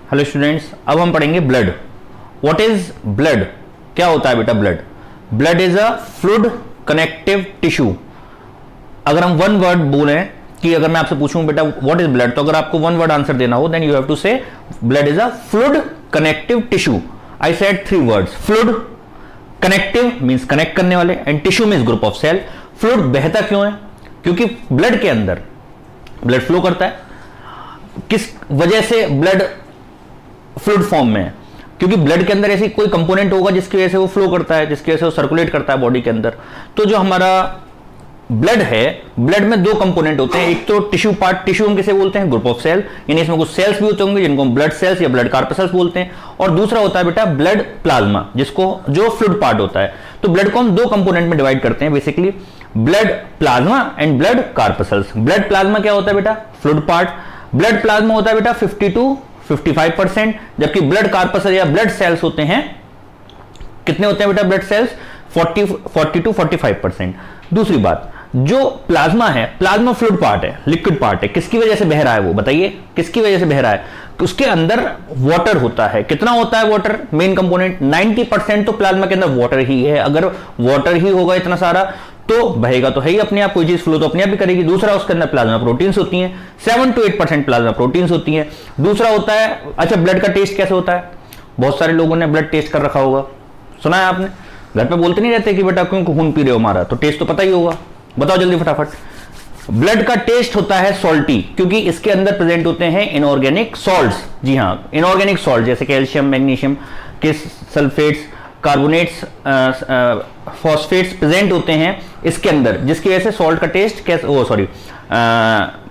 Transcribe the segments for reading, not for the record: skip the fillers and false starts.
Hello students, अब हम पढ़ेंगे ब्लड। What is blood? क्या होता है बेटा blood? Blood is a fluid connective tissue. अगर हम वन वर्ड बोले कि अगर मैं आपसे पूछूं बेटा व्हाट इज ब्लड, तो अगर आपको वन वर्ड आंसर देना हो then you have to say blood is a fluid connective tissue. I said three words, fluid, connective means connect करने वाले, and tissue means group of cell. Fluid बहता क्यों है? क्योंकि ब्लड के अंदर ब्लड फ्लो करता है। किस वजह से ब्लड फ्लूइड फॉर्म में है? क्योंकि ब्लड के अंदर ऐसी कोई कंपोनेंट होगा जिसकी वजह से वो फ्लो करता है, जिसकी वजह से वो सर्कुलेट करता है बॉडी के अंदर। तो जो हमारा ब्लड है, ब्लड में दो कंपोनेंट होते हैं। एक तो टिश्यू पार्ट, टिश्यू हम किसे बोलते हैं? ग्रुप ऑफ सेल, यानी इसमें कुछ सेल्स भी होते होंगे जिनको हम ब्लड सेल्स या ब्लड कार्पसल्स बोलते हैं। और दूसरा होता है बेटा ब्लड प्लाज्मा, जिसको जो फ्लूइड पार्ट होता है। तो ब्लड को हम दो कंपोनेंट में डिवाइड करते हैं basically, blood plasma and blood corpuscles. Blood plasma क्या होता है बेटा? Fluid part. ब्लड प्लाज्मा होता है बेटा 50 to 55%, जबकि ब्लड कार्पसल या ब्लड सेल्स होते हैं, कितने होते हैं बेटा ब्लड सेल्स? 40 to 45%। दूसरी बात, जो प्लाज्मा है, प्लाज्मा फ्लूइड पार्ट है, लिक्विड पार्ट है। किसकी वजह से बह रहा है वो? बताइए किसकी वजह से बह रहा है? उसके अंदर वाटर होता है। कितना होता है वाटर? मेन कंपोनेंट 90% तो प्लाज्मा के अंदर वाटर ही है। अगर वाटर ही होगा इतना सारा तो बहेगा तो है ही अपने आप, कोई चीज फ्लो तो अपने आप ही करेगी। दूसरा उसके अंदर प्लाज्मा प्रोटीन्स होती हैं, 7 to 8% प्लाज्मा प्रोटीन्स होती हैं। दूसरा होता है, अच्छा ब्लड का टेस्ट कैसे होता है? बहुत सारे लोगों ने ब्लड टेस्ट कर रखा होगा, सुना है आपने? घर पे बोलते नहीं रहते कि बेटा क्यों खून पी रहे हो हमारा, तो टेस्ट तो पता ही होगा। बताओ जल्दी फटाफट। ब्लड का टेस्ट होता है सॉल्टी, क्योंकि इसके अंदर प्रेजेंट होते हैं इनऑर्गेनिक सॉल्ट्स। जी हाँ, इनऑर्गेनिक सॉल्ट जैसे कैल्शियम, मैग्नीशियम के सल्फेट्स, कार्बोनेट्स, फॉस्फेट्स प्रेजेंट होते हैं इसके अंदर, जिसकी वजह से सॉल्ट का टेस्ट कैसा,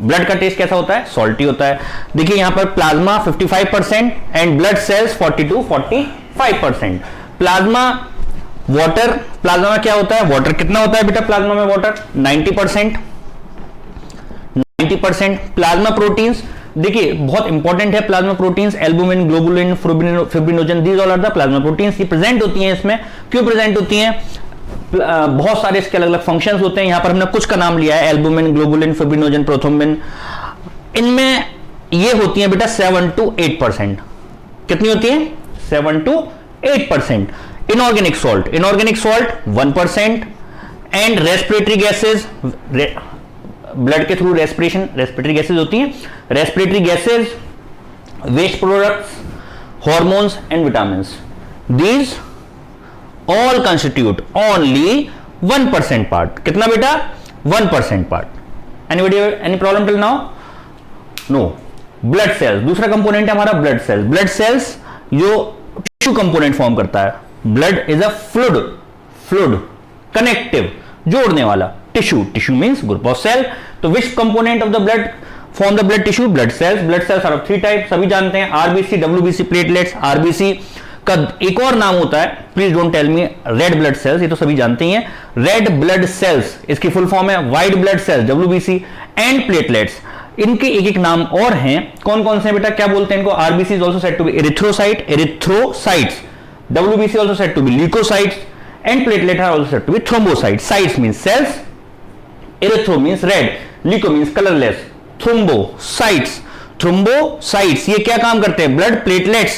ब्लड का टेस्ट कैसा होता है? सॉल्टी होता है। देखिए यहां पर plasma 55% and blood cells 40 to 45%। Plasma water, plasma में क्या होता है? वाटर कितना होता है बेटा प्लाज्मा में? वाटर 90%। प्लाज्मा प्रोटीन्स, देखिए बहुत इंपॉर्टेंट है plasma proteins, albumin, globulin, fibrinogen, these all are the plasma proteins. ये प्रेजेंट होती हैं इसमें। क्यों प्रेजेंट होती हैं? बहुत सारे इसके अलग अलग फंक्शंस होते हैं। यहां पर हमने कुछ का नाम लिया है, एल्बुमिन, ग्लोबुलिन, फिब्रिनोजन, प्रोथ्रोम्बिन। इनमें ये होती हैं बेटा 7 to 8%। कितनी होती है? 7 to 8%। Inorganic salt 1% and respiratory gases, blood के थ्रू रेस्पिरेटरी गैसेज होती हैं। Respiratory gases, waste products, hormones and vitamins, these all constitute only 1% part. कितना बेटा? 1% part. Anybody any problem till now? No. Blood cells, दूसरा component है हमारा blood cells. Blood cells जो tissue component form करता है। Blood is a fluid connective, जोड़ने वाला tissue means group of cell. तो विच component of the blood form the blood tissue? Blood cells. Blood cells are of 3 type, सभी जानते हैं, RBC, WBC, platelets. RBC का एक और नाम होता है, please don't tell me, red blood cells, ये तो सभी जानते ही हैं। रेड ब्लड सेल्स इसकी फुल फॉर्म है white blood cells, WBC, and platelets. इनके एक एक नाम और हैं। कौन कौन से बेटा? क्या बोलते हैं इनको? RBC is also said to be erythrocytes, WBC also said to be leukocytes, and platelet are also said to be thrombocytes. Cytes means cells, erythro means red, leuko means colorless, thrombocytes ये क्या काम करते हैं? Blood platelets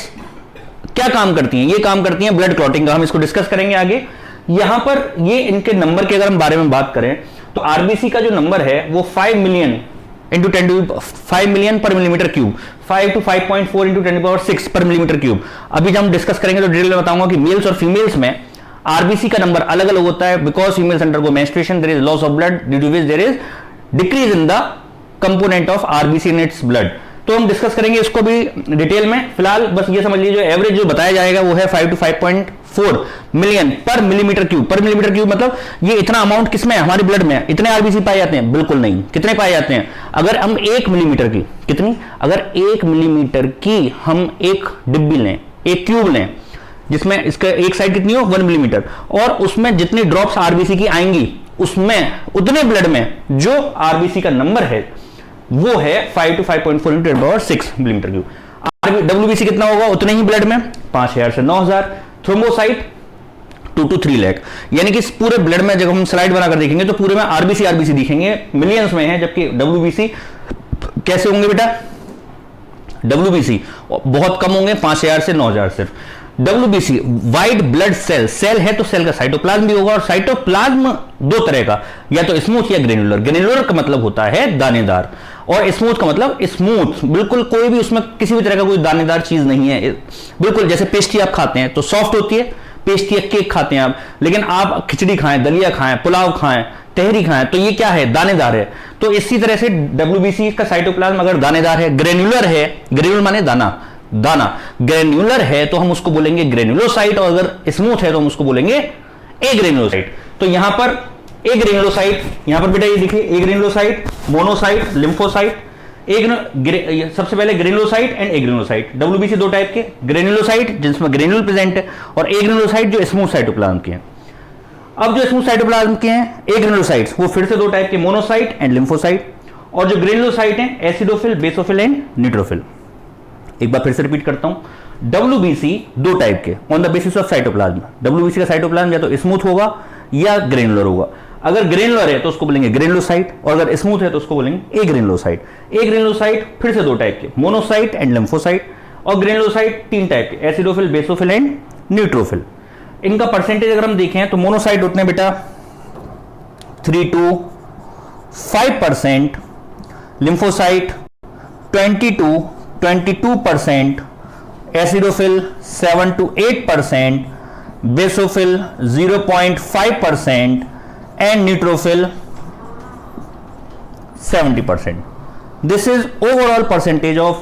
क्या काम करती हैं? ये काम करती हैं ब्लड क्लॉटिंग का। हम इसको डिस्कस करेंगे आगे। यहां पर ये इनके नंबर के अगर हम बारे में बात करें तो आरबीसी का जो नंबर है वो 5 मिलियन इंटू 10 to 5 मिलियन पर मिलीमीटर क्यूब, 5 to 5.4 इंटू 10⁻⁶ पर मिलीमीटर क्यूब। अभी जब हम डिस्कस करेंगे तो डिटेल में बताऊंगा कि मेल्स और फीमेल्स में आरबीसी का नंबर अलग अलग होता है। Because females undergo menstruation, there is loss of blood, due to which there is decrease in the component of RBC in its blood. तो हम डिस्कस करेंगे इसको भी डिटेल में। फिलहाल बस ये समझ लीजिए एवरेज जो बताया जाएगा वो है 5 to 5.4 मिलियन पर मिलीमीटर क्यूब। पर मिलीमीटर क्यूब मतलब ये इतना अमाउंट किसमें है? हमारे ब्लड में। इतने आरबीसी पाए जाते हैं? बिल्कुल नहीं। कितने पाए जाते हैं? अगर हम 1 मिलीमीटर की, कितनी? अगर 1 मिलीमीटर की हम एक डिब्बी लें, एक क्यूब लें, जिसमें इसका एक साइड कितनी हो? 1 मिलीमीटर, और उसमें जितनी ड्रॉप्स आरबीसी की आएंगी उसमें उतने ब्लड में जो आरबीसी का नंबर है वो है 5 to 5.4 into 10⁻⁶ millimetre cube. WBC कितना होगा? उतने ही ब्लड में 5000 से 9000। Thrombocyte 2 to 3 lakh. यानी कि इस पूरे ब्लड में जब हम स्लाइड बनाकर देखेंगे तो पूरे में आरबीसी दिखेंगे, मिलियंस में है, जबकि डब्ल्यूबीसी कैसे होंगे बेटा? WBC बहुत कम होंगे, 5000 से 9000 सिर्फ। WBC white blood cell, cell है तो सेल का साइटोप्लाज्म भी होगा, और साइटोप्लाज्म दो तरह का, या तो स्मूथ या ग्रेनुलर। ग्रेनुलर का मतलब होता है दानेदार, और स्मूथ का मतलब स्मूथ, बिल्कुल कोई भी उसमें किसी भी तरह का कोई दानेदार चीज नहीं है, बिल्कुल जैसे पेस्ट्री आप खाते हैं तो सॉफ्ट होती है पेस्ट्री, या केक खाते हैं आप, लेकिन आप खिचड़ी खाएं, दलिया खाएं, पुलाव खाएं, तहरी खाएं, तो ये क्या है, दानेदार है। तो इसी तरह से WBC का साइटोप्लाज्म अगर दानेदार है, ग्रेनुलर है, ग्रेनुलर माने दाना, दाना ग्रेन्युलर है तो हम उसको बोलेंगे ग्रेन्युलोसाइट, और अगर स्मूथ है तो हम उसको बोलेंगे एग्रेन्युलोसाइट। तो यहां पर एग्रेन्युलोसाइट, यहां पर बेटा ये देखिए एग्रेन्युलोसाइट, मोनोसाइट, लिम्फोसाइट, सबसे पहले ग्रेन्युलोसाइट एंड एग्रेन्युलोसाइट। WBC दो टाइप के, ग्रेन्युलोसाइट जिसमें ग्रेन्युल प्रेजेंट है, और एग्रेन्युलोसाइट जो स्मूथ साइटोप्लाज्म के हैं। अब जो स्मूथ साइटोप्लाज्म के हैं एग्रेन्युलोसाइट्स, वो फिर से दो टाइप के, मोनोसाइट एंड लिम्फोसाइट, और जो ग्रेन्युलोसाइट हैं एसिडोफिल, बेसोफिल एंड न्यूट्रोफिल। एक बार फिर से रिपीट करता हूं, WBC दो टाइप के on the basis of cytoplasm. WBC का साइटोप्लाज्म या तो स्मूथ होगा या ग्रेनुलर होगा। अगर ग्रेनुलर है तो उसको बोलेंगे ग्रेनुलोसाइट, और अगर स्मूथ है तो उसको बोलेंगे एग्रेनुलोसाइट। एग्रेनुलोसाइट फिर से दो टाइप के, मोनोसाइट एंड लिम्फोसाइट, और ग्रेनुलोसाइट तीन टाइप के, एसिडोफिल, बेसोफिल एंड न्यूट्रोफिल। इनका परसेंटेज अगर हम देखें तो मोनोसाइट होते हैं बेटा 3 to 5%, lymphocyte 20 to 22%, acidophil 7 to 8%, basophil 0.5% and neutrophil 70%. This is overall percentage of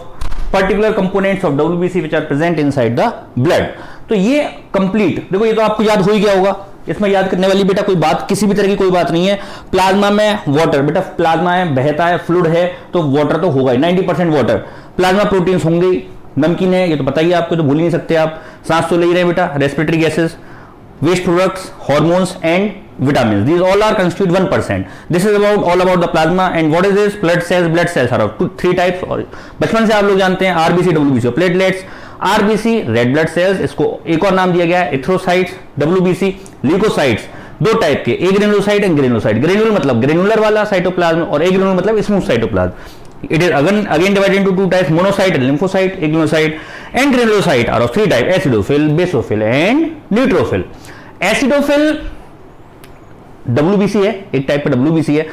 particular components of WBC which are present inside the blood. तो ये कंप्लीट, देखो ये तो आपको याद हो ही गया होगा, इसमें याद करने वाली बेटा कोई बात, किसी भी तरह की कोई बात नहीं है। प्लाज्मा में वाटर, बेटा प्लाज्मा है, बहता है, फ्लूइड है, तो वाटर तो होगा ही, 90% वाटर। प्लाज्मा प्रोटीन्स होंगे, नमकीन है, ये तो पता ही है आपको, तो भूल ही नहीं सकते आप। सांस तो ले ही रहे बेटा, respiratory gases, waste products, hormones and vitamins, these all are constitute 1%. This is about all about the plasma. And what is this? Blood cells are of three types, और बचपन से आप लोग जानते हैं RBC, WBC, platelets. RBC red blood sales, इसको एक और नाम दिया गया है एथ्रोसाइट्स। WBC ल्यूकोसाइट्स, दो टाइप के, एग्रेनुलोसाइट एंड ग्रेनुलोसाइट। ग्रेनुलर मतलब ग्रेनुलर वाला साइटोप्लाज्म, और एग्रेनुलर मतलब smooth cytoplasm. It is again divided into two types, monocyte and lymphocyte. Agranulocyte and granulocyte are of three types, acidophil, basophil and neutrophil. Acidophil WBC है, एक type का WBC है,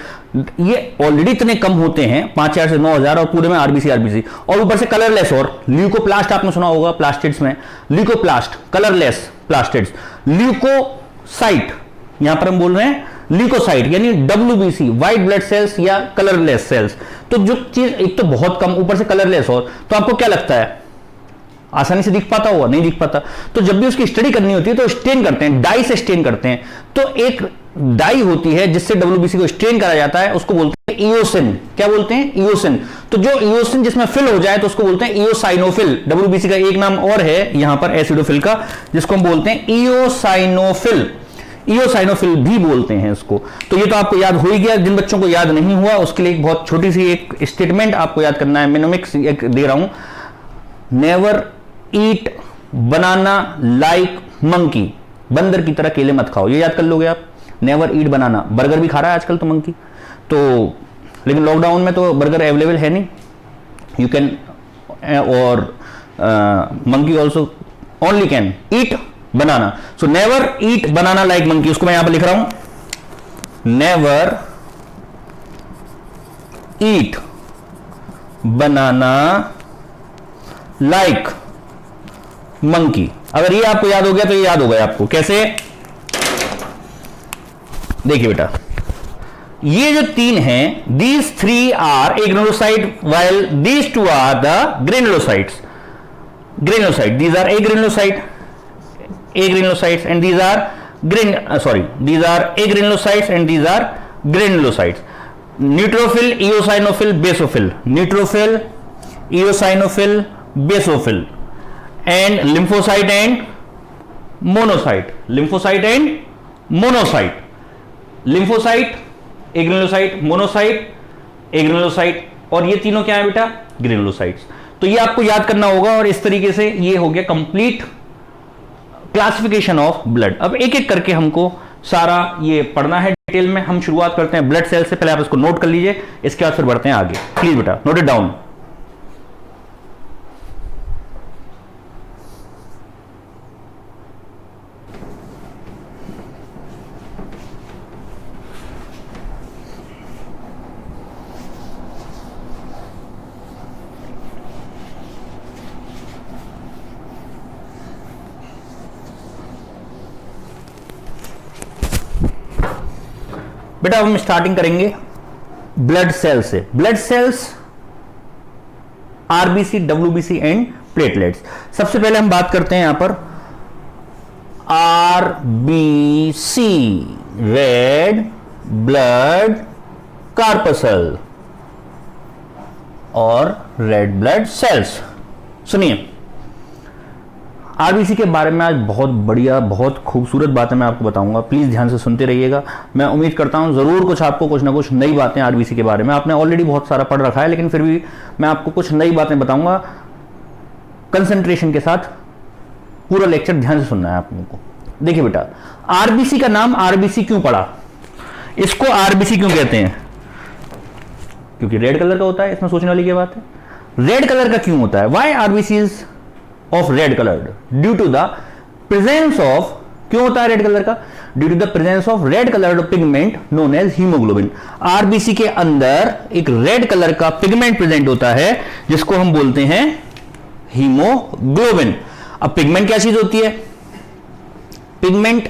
ये already इतने कम होते हैं 5000 से 9000, और पूरे में RBC, और ऊपर से कलरलेस। और ल्यूकोप्लास्ट आपने सुना होगा प्लास्टिड्स में, ल्यूकोप्लास्ट कलरलेस प्लास्टिड्स। ल्यूकोसाइट यहां पर हम बोल रहे हैं ल्यूकोसाइट, यानी WBC व्हाइट ब्लड सेल्स या कलरलेस सेल्स। तो जो चीज एक तो बहुत कम, ऊपर से कलरलेस हो, तो आपको क्या लगता है आसानी से दिख पाता होगा? नहीं दिख पाता। तो जब भी उसकी स्टडी करनी होती है तो स्टेन करते हैं, डाई से स्टेन करते हैं। तो एक डाई होती है जिससे WBC को स्टेन करा जाता है, उसको बोलते हैं इओसिन। क्या बोलते हैं? इओसिन। तो जो इओसिन जिसमें फिल हो जाए तो उसको बोलते हैं इओसाइनोफिल। WBC का एक नाम और है यहां पर एसिडोफिल का, जिसको हम बोलते हैं इओसाइनोफिल। इओसाइनोफिल भी बोलते हैं इसको। तो ये तो आपको याद हो ही गया। जिन बच्चों को याद नहीं हुआ उसके लिए एक बहुत छोटी सी एक स्टेटमेंट आपको याद करना है, मिनोमिक्स एक दे रहा हूं। नेवर ईट बनाना लाइक मंकी, बंदर की तरह केले मत खाओ, ये याद कर लोगे आप। नेवर ईट बनाना, बर्गर भी खा रहा है आजकल तो मंकी, तो लेकिन लॉकडाउन में तो बर्गर अवेलेबल है नहीं, यू कैन, और monkey also only can eat banana. So never eat banana like monkey, उसको मैं यहां पर लिख रहा हूं, नेवर ईट बनाना लाइक मंकी। अगर ये आपको याद हो गया तो ये याद हो गया आपको। कैसे? देखिए बेटा, ये जो तीन हैं, these three are agranulocyte while these two are the granulocytes. Granulocyte, these are agranulocytes and these are these are agranulocytes and these are granulocytes. Neutrophil, eosinophil, basophil. Neutrophil, eosinophil, basophil. And lymphocyte and monocyte. Lymphocyte and monocyte. Lymphocyte, agranulocyte, monocyte, agranulocyte, और ये तीनों क्या है बेटा? Granulocytes. तो ये आपको याद करना होगा, और इस तरीके से ये हो गया कंप्लीट क्लासिफिकेशन ऑफ ब्लड। अब एक एक करके हमको सारा ये पढ़ना है डिटेल में। हम शुरुआत करते हैं ब्लड सेल से, पहले आप इसको नोट कर लीजिए, इसके बाद फिर बढ़ते हैं आगे। प्लीज बेटा नोट इट डाउन। बेटा हम स्टार्टिंग करेंगे ब्लड सेल से। Blood cells, RBC, WBC and platelets. सबसे पहले हम बात करते हैं यहां पर आरबीसी, रेड ब्लड कार्पसल और रेड ब्लड सेल्स। सुनिए, आरबीसी के बारे में आज बहुत बढ़िया, बहुत खूबसूरत बातें मैं आपको बताऊंगा, प्लीज ध्यान से सुनते रहिएगा। मैं उम्मीद करता हूं जरूर कुछ आपको कुछ ना कुछ नई बातें आरबीसी के बारे में, आपने ऑलरेडी बहुत सारा पढ़ रखा है, लेकिन फिर भी मैं आपको कुछ नई बातें बताऊंगा। कंसंट्रेशन के साथ पूरा लेक्चर ध्यान से सुनना है आप लोगों को। देखिए बेटा, आरबीसी का नाम आरबीसी क्यों पड़ा, इसको आरबीसी क्यों कहते हैं? क्योंकि रेड कलर का होता है, इसमें सोचने वाली क्या बात है। रेड कलर का क्यों होता है? Why RBC is of red coloured? Due to the presence of, क्यों होता है रेड कलर का? Due to the presence of red coloured pigment known as haemoglobin. RBC के अंदर एक रेड कलर का पिगमेंट प्रेजेंट होता है जिसको हम बोलते हैं हीमोग्लोबिन। अब पिगमेंट क्या चीज होती है? पिगमेंट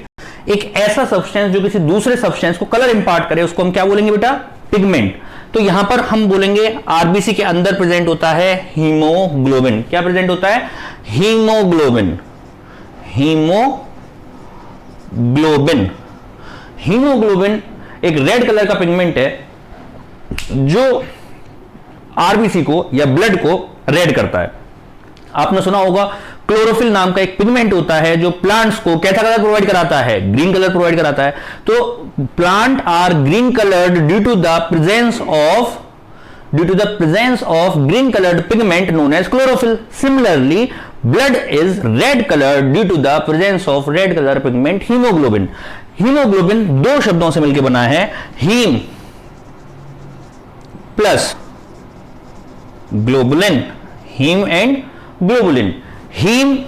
एक ऐसा सब्सटेंस जो किसी दूसरे सब्सटेंस को कलर इंपार्ट करे, उसको हम क्या बोलेंगे बेटा? पिगमेंट। तो यहां पर हम बोलेंगे आरबीसी के अंदर प्रेजेंट होता है हीमोग्लोबिन। क्या प्रेजेंट होता है? हीमोग्लोबिन। हीमोग्लोबिन, हीमोग्लोबिन एक रेड कलर का पिगमेंट है जो आरबीसी को या ब्लड को रेड करता है। आपने सुना होगा क्लोरोफिल नाम का एक पिगमेंट होता है जो प्लांट्स को कैसा कलर प्रोवाइड कराता है? ग्रीन कलर प्रोवाइड कराता है। तो plant are green coloured due to the presence of green coloured pigment known as chlorophyll. Similarly blood is red coloured due to the presence of red colour pigment haemoglobin. Haemoglobin दो शब्दों से मिलकर बना है, haem plus globulin, haem and globulin. Haem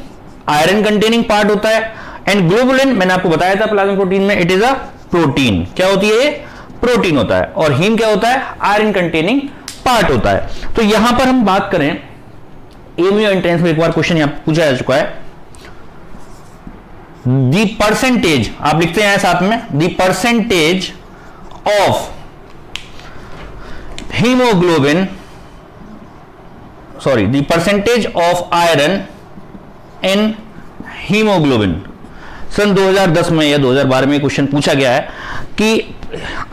iron containing part होता है and globulin मैंने आपको बताया था प्लाज्मा प्रोटीन में, इट इज अ प्रोटीन। क्या होती है? प्रोटीन होता है। और हीम क्या होता है? आयरन कंटेनिंग पार्ट होता है। तो यहां पर हम बात करें, एमयू एंट्रेंस में एक बार क्वेश्चन यहां पूछा जा चुका है, द परसेंटेज, आप लिखते हैं साथ में, the percentage of haemoglobin, sorry, the percentage of iron in haemoglobin. सन 2010 में या 2012 में क्वेश्चन पूछा गया है कि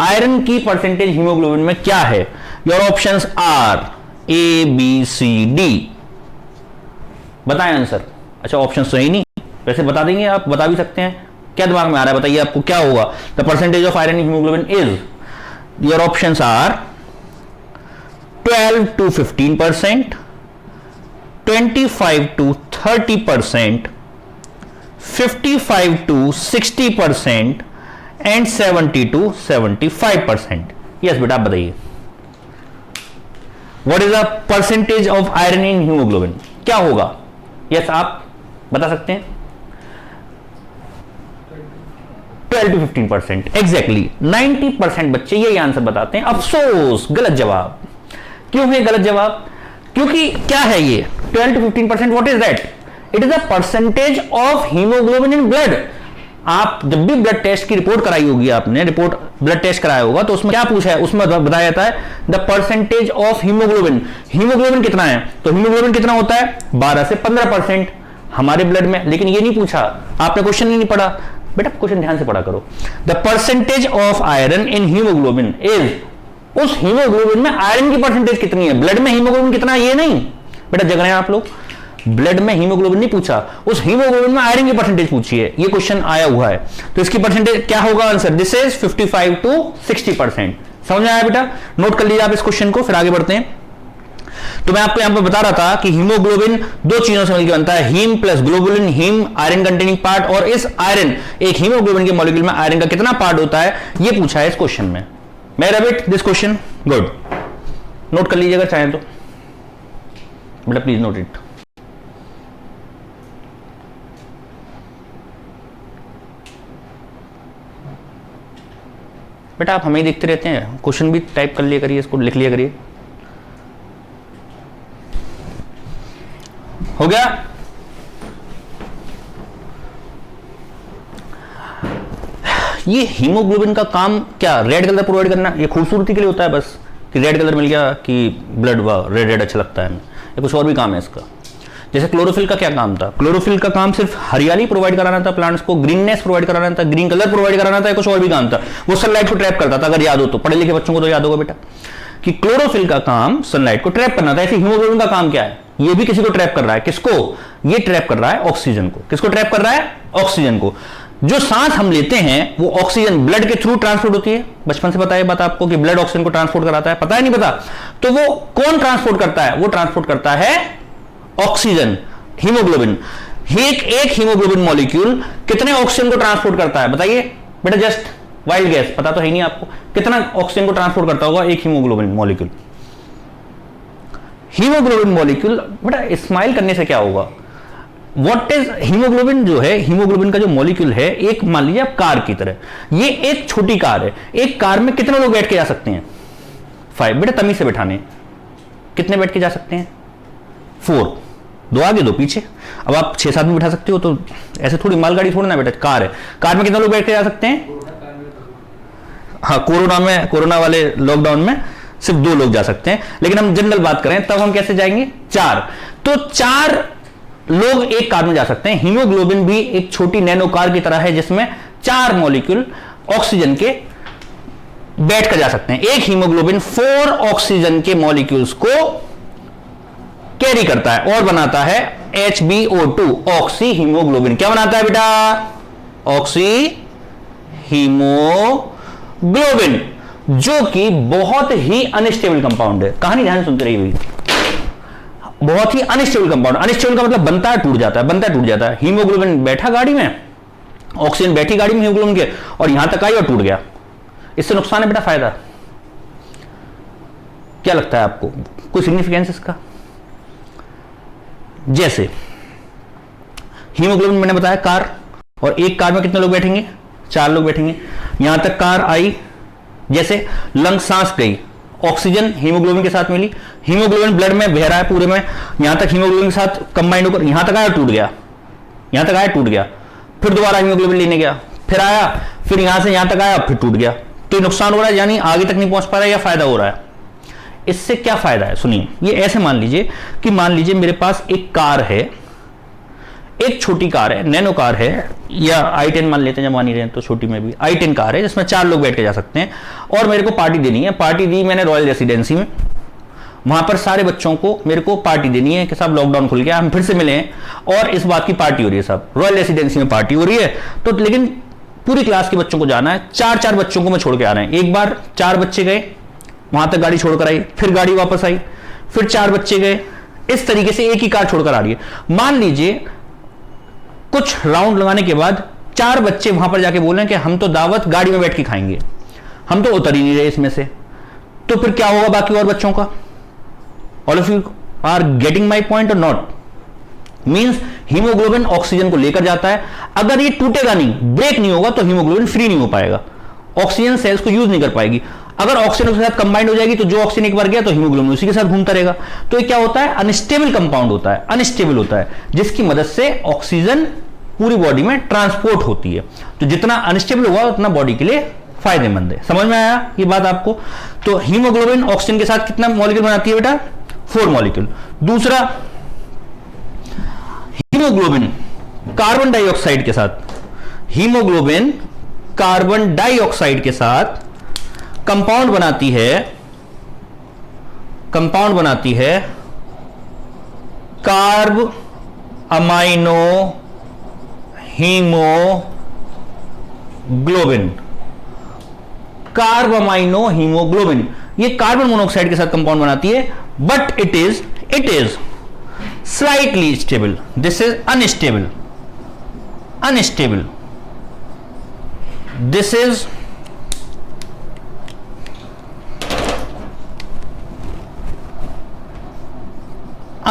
आयरन की परसेंटेज हीमोग्लोबिन में क्या है। Your options are A B C D. बताएं आंसर। अच्छा, ऑप्शन सही नहीं, वैसे बता देंगे, आप बता भी सकते हैं। क्या दिमाग में आ रहा है बताइए आपको क्या होगा? The percentage of iron in haemoglobin is, your options are 12 to 15%, 25 to 30%, 55 to 60% and 70 to 75%। Yes बेटा, आप बताइए what is the percentage of iron in haemoglobin, क्या होगा? यस, आप बता सकते हैं। 12 to 15%, एग्जैक्टली 90% बच्चे यही आंसर बताते हैं। अफसोस, गलत जवाब। क्यों है गलत जवाब? क्योंकि क्या है ये 12 to 15%? What is that? It is a percentage of haemoglobin in blood. आप जब भी ब्लड टेस्ट की रिपोर्ट कराई होगी, आपने रिपोर्ट ब्लड टेस्ट कराया होगा, तो उसमें क्या पूछा है? उसमें बताया जाता है the percentage of haemoglobin. Haemoglobin कितना है? तो हीमोग्लोबिन कितना होता है? 12 से 15% हमारे ब्लड में। लेकिन ये नहीं पूछा, आपने क्वेश्चन ही नहीं पढ़ा। बेटा क्वेश्चन ध्यान से पढ़ा करो। The percentage of iron in haemoglobin is, उस हीमोग्लोबिन में आयरन की परसेंटेज कितनी है, ब्लड में हीमोग्लोबिन कितना है ये नहीं। बेटा जग रहे हैं आप लोग, ब्लड में हीमोग्लोबिन नहीं पूछा, उस हीमोग्लोबिन में आयरन की परसेंटेज पूछी है, ये क्वेश्चन आया हुआ है। तो इसकी परसेंटेज क्या होगा आंसर? This is 55 to 60%। समझ में आया बेटा? नोट कर लीजिए आप इस क्वेश्चन को, फिर आगे बढ़ते हैं। तो मैं आपको यहां पर बता रहा था कि हीमोग्लोबिन दो चीजों से मिलकर बनता है, haem plus globulin. Haem iron containing part, और इस आयरन, एक हीमोग्लोबिन के मॉलिक्यूल में आयरन का कितना पार्ट होता है, ये पूछा है इस क्वेश्चन में। मैं repeat this question, good, note कर लीजिए अगर चाहें तो बेटा, प्लीज नोट इट। बेटा आप हमें ही देखते रहते हैं, क्वेश्चन भी टाइप कर लिया करिए, इसको लिख लिया करिए। हो गया? ये हीमोग्लोबिन का काम क्या, रेड कलर प्रोवाइड करना, ये खूबसूरती के लिए होता है बस कि रेड कलर मिल गया कि ब्लड वाह रेड रेड अच्छा लगता है हमें, या कुछ और भी काम है इसका? जैसे क्लोरोफिल का क्या काम था? क्लोरोफिल का काम सिर्फ हरियाली प्रोवाइड कराना था प्लांट्स को, ग्रीननेस प्रोवाइड कराना था, ग्रीन कलर प्रोवाइड कराना था, कुछ और भी काम था? वो सनलाइट को ट्रैप करता था, अगर याद हो तो, पढ़े लिखे बच्चों को तो याद होगा बेटा कि क्लोरोफिल का काम सनलाइट को ट्रैप करना था। ऐसे हीमोग्लोबिन का काम क्या है? ये भी किसी को ट्रैप कर रहा है। किसको? ये ट्रैप कर रहा है ऑक्सीजन को। किसको ट्रैप कर रहा है? ऑक्सीजन को। जो सांस हम लेते हैं वो ऑक्सीजन ब्लड के थ्रू ट्रांसपोर्ट होती है। बचपन से पता है बात आपको कि ब्लड ऑक्सीजन को ट्रांसपोर्ट कराता है, पता है नहीं पता? तो वो कौन ट्रांसपोर्ट करता है? वो ट्रांसपोर्ट करता है ऑक्सीजन, हीमोग्लोबिन। एक हीमोग्लोबिन मॉलिक्यूल कितने ऑक्सीजन को ट्रांसपोर्ट करता है बताइए बेटा? जस्ट वाइल्ड गैस, पता तो है नहीं आपको, कितना ऑक्सीजन को ट्रांसपोर्ट करता होगा एक हीमोग्लोबिन मॉलिक्यूल? हीमोग्लोबिन मॉलिक्यूल बेटा स्माइल करने से क्या होगा? What is haemoglobin? जो है हीमोग्लोबिन का जो मॉलिक्यूल है, एक मान लीजिए आप कार की तरह, ये एक छोटी कार है। एक कार में कितने लोग बैठ के जा सकते हैं? 5। बेटा तमीज से बैठाने, कितने बैठ के जा सकते हैं? 4, 2 आगे 2 पीछे। अब आप 6-7 में बैठा सकते हो, तो ऐसे थोड़ी मालगाड़ी थोड़ी ना बेटा, कार है। कार में कितने लोग बैठ के जा सकते हैं? हाँ, कोरोना वाले लॉकडाउन में सिर्फ 2 लोग जा सकते हैं, लेकिन हम जनरल बात करें तब हम कैसे जाएंगे? 4। तो 4 लोग एक कार में जा सकते हैं। हीमोग्लोबिन भी एक छोटी नैनो कार की तरह है जिसमें 4 मॉलिक्यूल ऑक्सीजन के बैठ कर जा सकते हैं। एक हीमोग्लोबिन 4 ऑक्सीजन के मॉलिक्यूल्स को कैरी करता है और बनाता है HbO2, ऑक्सी हीमोग्लोबिन। क्या बनाता है बेटा? ऑक्सी हीमोग्लोबिन, जो कि बहुत ही अनस्टेबल कंपाउंड है। कहानी ध्यान सुनते रहिए, बहुत ही अनस्टेबल कंपाउंड। अनस्टेबल का मतलब बनता है टूट जाता है, बनता है टूट जाता है। हीमोग्लोबिन बैठा गाड़ी में, ऑक्सीजन बैठी गाड़ी में हीमोग्लोबिन के, और यहां तक आई और टूट गया। इससे नुकसान है बेटा फायदा? क्या लगता है आपको? कोई सिग्निफिकेंस इसका? जैसे हीमोग्लोबिन मैंने बताया कार, और एक कार में कितने लोग बैठेंगे? 4 लोग बैठेंगे। यहां तक कार आई, जैसे लंग सांस गई, ऑक्सीजन हीमोग्लोबिन के साथ मिली, हीमोग्लोबिन ब्लड में बह रहा है पूरे में, यहां तक हीमोग्लोबिन के साथ कंबाइंड होकर यहां तक आया टूट गया, यहां तक आया टूट गया, फिर दोबारा हीमोग्लोबिन लेने गया, फिर आया, फिर यहां से यहां तक आया, फिर टूट गया। तो नुकसान हो रहा है, यानी आगे तक नहीं पहुंच पा रहा है, या फायदा हो रहा है? इससे क्या फायदा है? सुनिए, ये ऐसे मान लीजिए कि मान लीजिए मेरे पास एक कार है, एक छोटी कार है, नैनो कार है, या i10 मान लेते हैं, जब मान ही रहे हैं तो छोटी में भी i10 कार है जिसमें 4 लोग बैठ के जा सकते हैं, और मेरे को पार्टी देनी है। पार्टी दी मैंने रॉयल रेसिडेंसी में, वहां पर सारे बच्चों को मेरे को पार्टी देनी है कि साहब लॉकडाउन खुल गया, हम फिर से मिले हैं और इस बात की पार्टी हो रही है, साहब रॉयल रेसिडेंसी में पार्टी हो रही है। तो लेकिन पूरी क्लास के बच्चों को जाना है, 4-4 बच्चों को मैं छोड़ के आ रहे हैं। एक बार 4 बच्चे गए, वहां तक गाड़ी छोड़कर आई, फिर गाड़ी वापस आई, फिर 4 बच्चे गए, इस तरीके से एक ही कार छोड़कर आ रही है। मान लीजिए कुछ राउंड लगाने के बाद 4 बच्चे वहां पर जाके बोले कि हम तो दावत गाड़ी में बैठ के खाएंगे, हम तो उतर ही नहीं रहे इसमें से। तो फिर क्या होगा बाकी और बच्चों का? All of you are getting my point or not? Means haemoglobin oxygen को लेकर जाता है, अगर ये टूटेगा नहीं, ब्रेक नहीं होगा, तो हीमोग्लोबिन फ्री नहीं हो पाएगा, ऑक्सीजन सेल्स को यूज नहीं कर पाएगी। अगर ऑक्सीजन के साथ कंबाइंड हो जाएगी तो जो ऑक्सीजन एक बार गया तो हीमोग्लोबिन उसी के साथ घूमता रहेगा। तो ये क्या होता है? अनस्टेबल कंपाउंड होता है, अनस्टेबल होता है, जिसकी मदद से ऑक्सीजन पूरी बॉडी में ट्रांसपोर्ट होती है। तो जितना अनस्टेबल होगा उतना बॉडी के लिए फायदेमंद है। समझ में आया ये बात आपको? तो हीमोग्लोबिन ऑक्सीजन के साथ कितना मॉलिक्यूल बनाती है बेटा? 4 मॉलिक्यूल। दूसरा, हीमोग्लोबिन कार्बन डाइऑक्साइड के साथ, हीमोग्लोबिन कार्बन डाइऑक्साइड के साथ कंपाउंड बनाती है carb amino haemoglobin. Carb amino haemoglobin ये कार्बन मोनोऑक्साइड के साथ कंपाउंड बनाती है, but it is slightly stable. This is unstable, this is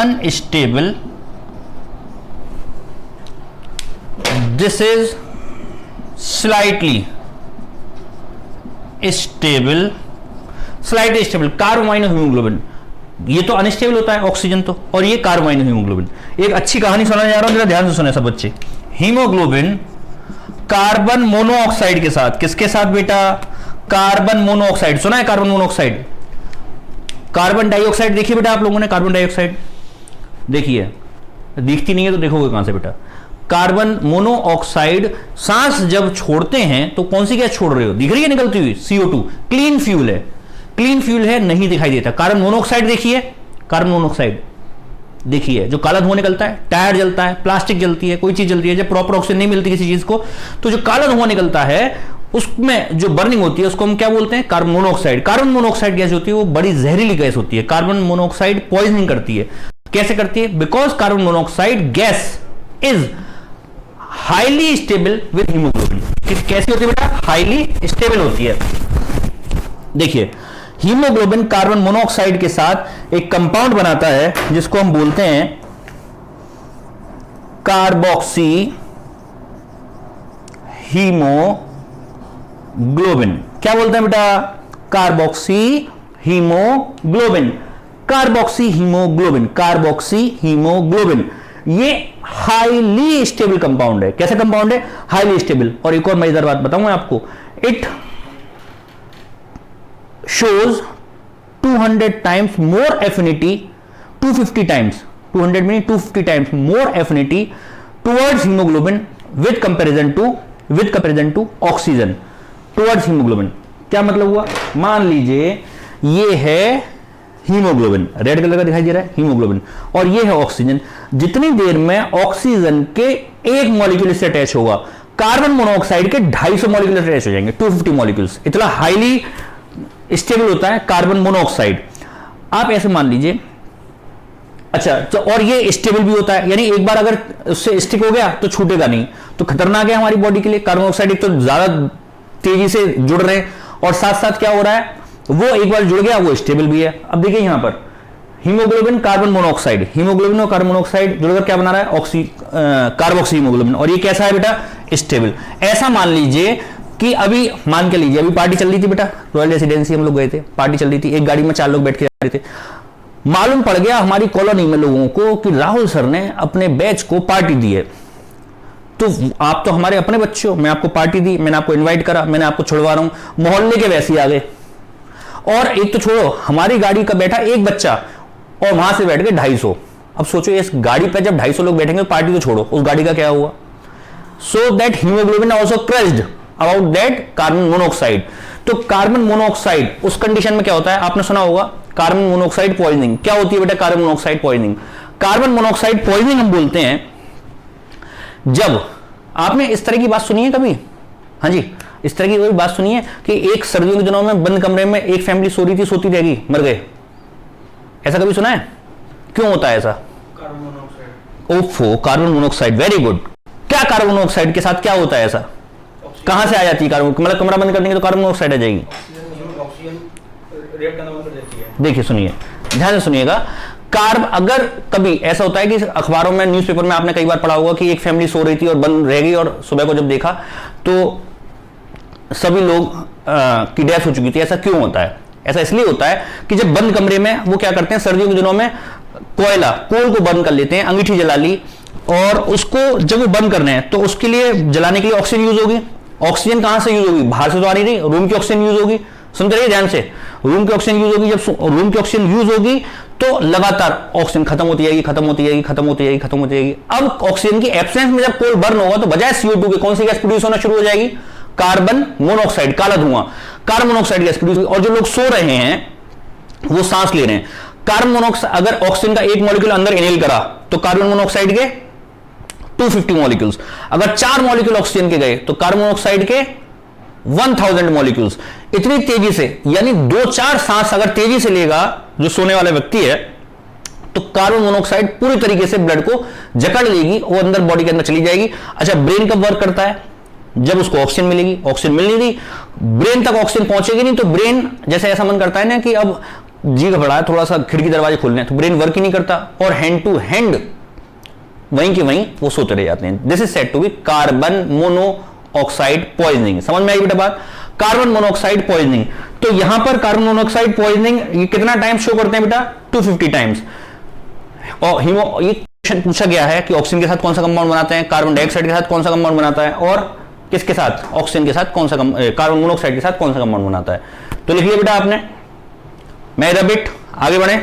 unstable, this is slightly stable, slightly stable। Carbamino haemoglobin ये तो अनस्टेबल होता है ऑक्सीजन तो, और ये कार्बोमाइनो हीमोग्लोबिन। एक अच्छी कहानी सुनाने जा रहा हूं, जरा ध्यान से सुने सब बच्चे। हीमोग्लोबिन कार्बन मोनोऑक्साइड के साथ, किसके साथ बेटा? कार्बन मोनोऑक्साइड, सुना है कार्बन मोनोऑक्साइड? कार्बन डाइऑक्साइड देखिए बेटा आप लोगों ने, कार्बन डाइऑक्साइड देखिए, दिखती नहीं है तो देखोगे कहां से बेटा? कार्बन मोनोऑक्साइड सांस जब छोड़ते हैं तो कौन सी गैस छोड़ रहे हो? दिख रही है निकलती हुई? CO2। क्लीन फ्यूल है, क्लीन फ्यूल है, नहीं दिखाई देता। कार्बन मोनोऑक्साइड देखिए, कार्बन मोनोऑक्साइड देखिए, जो काला धुआं निकलता है, टायर जलता है, प्लास्टिक जलती है, कोई चीज जलती है, जब प्रॉपर ऑक्सीजन नहीं मिलती किसी चीज को, तो जो काला धुआं निकलता है उसमें जो बर्निंग होती है उसको हम क्या बोलते हैं? Carbon monoxide. Carbon monoxide gas होती है वो बड़ी जहरीली गैस होती है। कार्बन मोनोऑक्साइड पॉइजनिंग करती है। कैसे करती है? Because carbon monoxide gas is highly stable with haemoglobin. कैसी होती है बेटा? हाईली स्टेबल होती है। देखिए, हीमोग्लोबिन कार्बन मोनोऑक्साइड के साथ एक कंपाउंड बनाता है जिसको हम बोलते हैं कार्बोक्सी हीमोग्लोबिन। क्या बोलते हैं बेटा? Carboxy haemoglobin, carboxy haemoglobin, carboxy haemoglobin. ये हाईली स्टेबल कंपाउंड है। कैसा कंपाउंड है? Highly stable. और एक और मजेदार बात बताऊं मैं आपको, it shows 200 times more affinity, 250 times, 200 meaning 250 times more affinity towards hemoglobin with comparison to oxygen towards hemoglobin। क्या मतलब हुआ? मान लीजिए ये है हीमोग्लोबिन, रेड कलर का दिखाई दे रहा है हीमोग्लोबिन, और ये है ऑक्सीजन। जितनी देर में ऑक्सीजन के एक मॉलिक्यूल इससे अटैच होगा, कार्बन मोनोऑक्साइड के 250 मॉलिक्यूल अटैच हो जाएंगे, 250 मॉलिक्यूल्स। इतना हाईली स्टेबल होता है कार्बन मोनोऑक्साइड। आप ऐसे मान लीजिए, अच्छा तो, और ये स्टेबल भी होता है, यानी एक बार अगर उससे स्टिक हो गया तो छूटेगा नहीं, तो खतरनाक है हमारी बॉडी के लिए। कार्बन मोनोऑक्साइड एक तो ज्यादा तेजी से जुड़ रहे हैं, और साथ साथ क्या हो रहा है, वो एक बार जुड़ गया वो स्टेबल भी है। अब देखिए यहां पर हीमोग्लोबिन कार्बन मोनोऑक्साइड, हीमोग्लोबिन और कार्बन मोनोऑक्साइड जुड़कर क्या बना रहा है? Carboxy haemoglobin. और ये कैसा है बेटा? स्टेबल। ऐसा मान लीजिए कि अभी मान के लीजिए अभी पार्टी चल रही थी बेटा, रॉयल रेसिडेंसी हम लोग गए थे, पार्टी चल रही थी, एक गाड़ी में 4 लोग बैठ के जा रहे थे। मालूम पड़ गया हमारी कॉलोनी में लोगों को कि राहुल सर ने अपने बैच को पार्टी दी है। तो आप तो हमारे अपने बच्चे हो, मैं आपको पार्टी दी, मैंने आपको इन्वाइट करा, मैंने आपको छुड़वा रहा हूं, मोहल्ले के वैसे ही आ गए। और एक तो छोड़ो, हमारी गाड़ी का बैठा एक बच्चा और वहां से बैठ गए 250। अब सोचो इस गाड़ी पर जब 250 लोग बैठेंगे तो पार्टी तो छोड़ो, उस गाड़ी का क्या हुआ? So that haemoglobin also crushed about that carbon monoxide. तो कार्बन मोनोऑक्साइड उस कंडीशन में क्या होता है? आपने सुना होगा कार्बन मोनोऑक्साइड पॉइजनिंग। क्या होती है बेटा carbon monoxide poisoning? Carbon monoxide poisoning हम बोलते हैं जब, आपने इस तरह की बात सुनी है कभी? हाँ जी, इस तरह की कोई बात सुनी है कि एक सर्दियों के दिनों में बंद कमरे में एक फैमिली सो रही थी, सोती रहेगी, मर गए? ऐसा कभी सुना है? क्यों होता है ऐसा? Carbon monoxide. ओफो, कार्बन मोनोऑक्साइड, वेरी गुड। क्या कार्बन मोनोऑक्साइड के साथ क्या होता है ऐसा? कहां से आ जाती है कार्बन? मतलब कमरा बंद कर देंगे तो कार्बन मोनोऑक्साइड आ जाएगी? देखिए सुनिए, ध्यान से सुनिएगा। अगर कभी ऐसा होता है कि अखबारों में, न्यूज़पेपर में आपने कई बार पढ़ा होगा कि एक फैमिली सो रही थी और बंद रह गई, और सुबह को जब देखा तो सभी लोग की डेथ हो चुकी थी। ऐसा क्यों होता है? ऐसा इसलिए होता है कि जब बंद कमरे में वो क्या करते हैं, सर्दियों के दिनों में कोल को बंद कर लेते हैं, अंगीठी जला ली, और उसको जब वो बंद करने हैं तो उसके लिए जलाने के लिए ऑक्सीजन यूज होगी। ऑक्सीजन कहां से यूज होगी? बाहर से तो आ नहीं रही, रूम की ऑक्सीजन यूज होगी। सुनते रहिए ध्यान से, रूम की ऑक्सीजन यूज होगी। जब रूम की ऑक्सीजन यूज होगी तो लगातार ऑक्सीजन खत्म होती जाएगी, खत्म होती जाएगी, खत्म होती जाएगी, खत्म होती जाएगी। अब ऑक्सीजन की एब्सेंस में जब कोल बर्न होगा तो बजाय CO2 के कौन सी गैस प्रोड्यूस होना शुरू हो जाएगी? कार्बन मोनोऑक्साइड, काला धुआं, कार्बन मोनोऑक्साइड गैस प्रोड्यूस। और जो लोग सो रहे हैं वो सांस ले रहे हैं। कार्बन मोनोऑक्साइड, अगर ऑक्सीजन का एक मॉलिक्यूल अंदर इनहेल करा तो कार्बन मोनोऑक्साइड के 250 मॉलिक्यूल्स, अगर 4 मॉलिक्यूल ऑक्सीजन के गए तो कार्बन मोनोऑक्साइड के 1000 मॉलिक्यूल्स। इतनी तेजी से, यानी 2-4 सांस अगर तेजी से लेगा जो सोने वाला व्यक्ति है, तो कार्बन मोनोऑक्साइड पूरी तरीके से ब्लड को जकड़ लेगी, वो अंदर बॉडी के अंदर चली जाएगी। अच्छा, ब्रेन कब वर्क करता है? जब उसको ऑक्सीजन मिलेगी। ऑक्सीजन मिल नहीं रही, ब्रेन तक ऑक्सीजन पहुंचेगी नहीं, तो ब्रेन जैसे ऐसा मन करता है ना कि अब जी घबरा है, थोड़ा सा खिड़की दरवाजे खोलने, तो ब्रेन वर्क ही नहीं करता, और हैंड टू हैंड वहीं के वहीं वो सोते रह जाते हैं। This is said to be carbon monoxide poisoning. समझ में आई बेटा बात? Carbon monoxide poisoning. तो यहां पर कार्बन मोनोऑक्साइड पॉइजनिंग ये कितना टाइम शो करते हैं बेटा? 250 टाइम्स। और ये क्वेश्चन पूछा गया है कि ऑक्सीजन के साथ कौन सा कंपाउंड बनाते हैं, कार्बन डाइऑक्साइड के साथ कौन सा कंपाउंड बनाता है, और किसके साथ, ऑक्सीजन के साथ कौन सा कार्बन मोनोऑक्साइड के साथ कौन सा कंपाउंड बनाता है। तो लिख लिया बेटा आपने। मैं इधर बिट आगे बढ़े।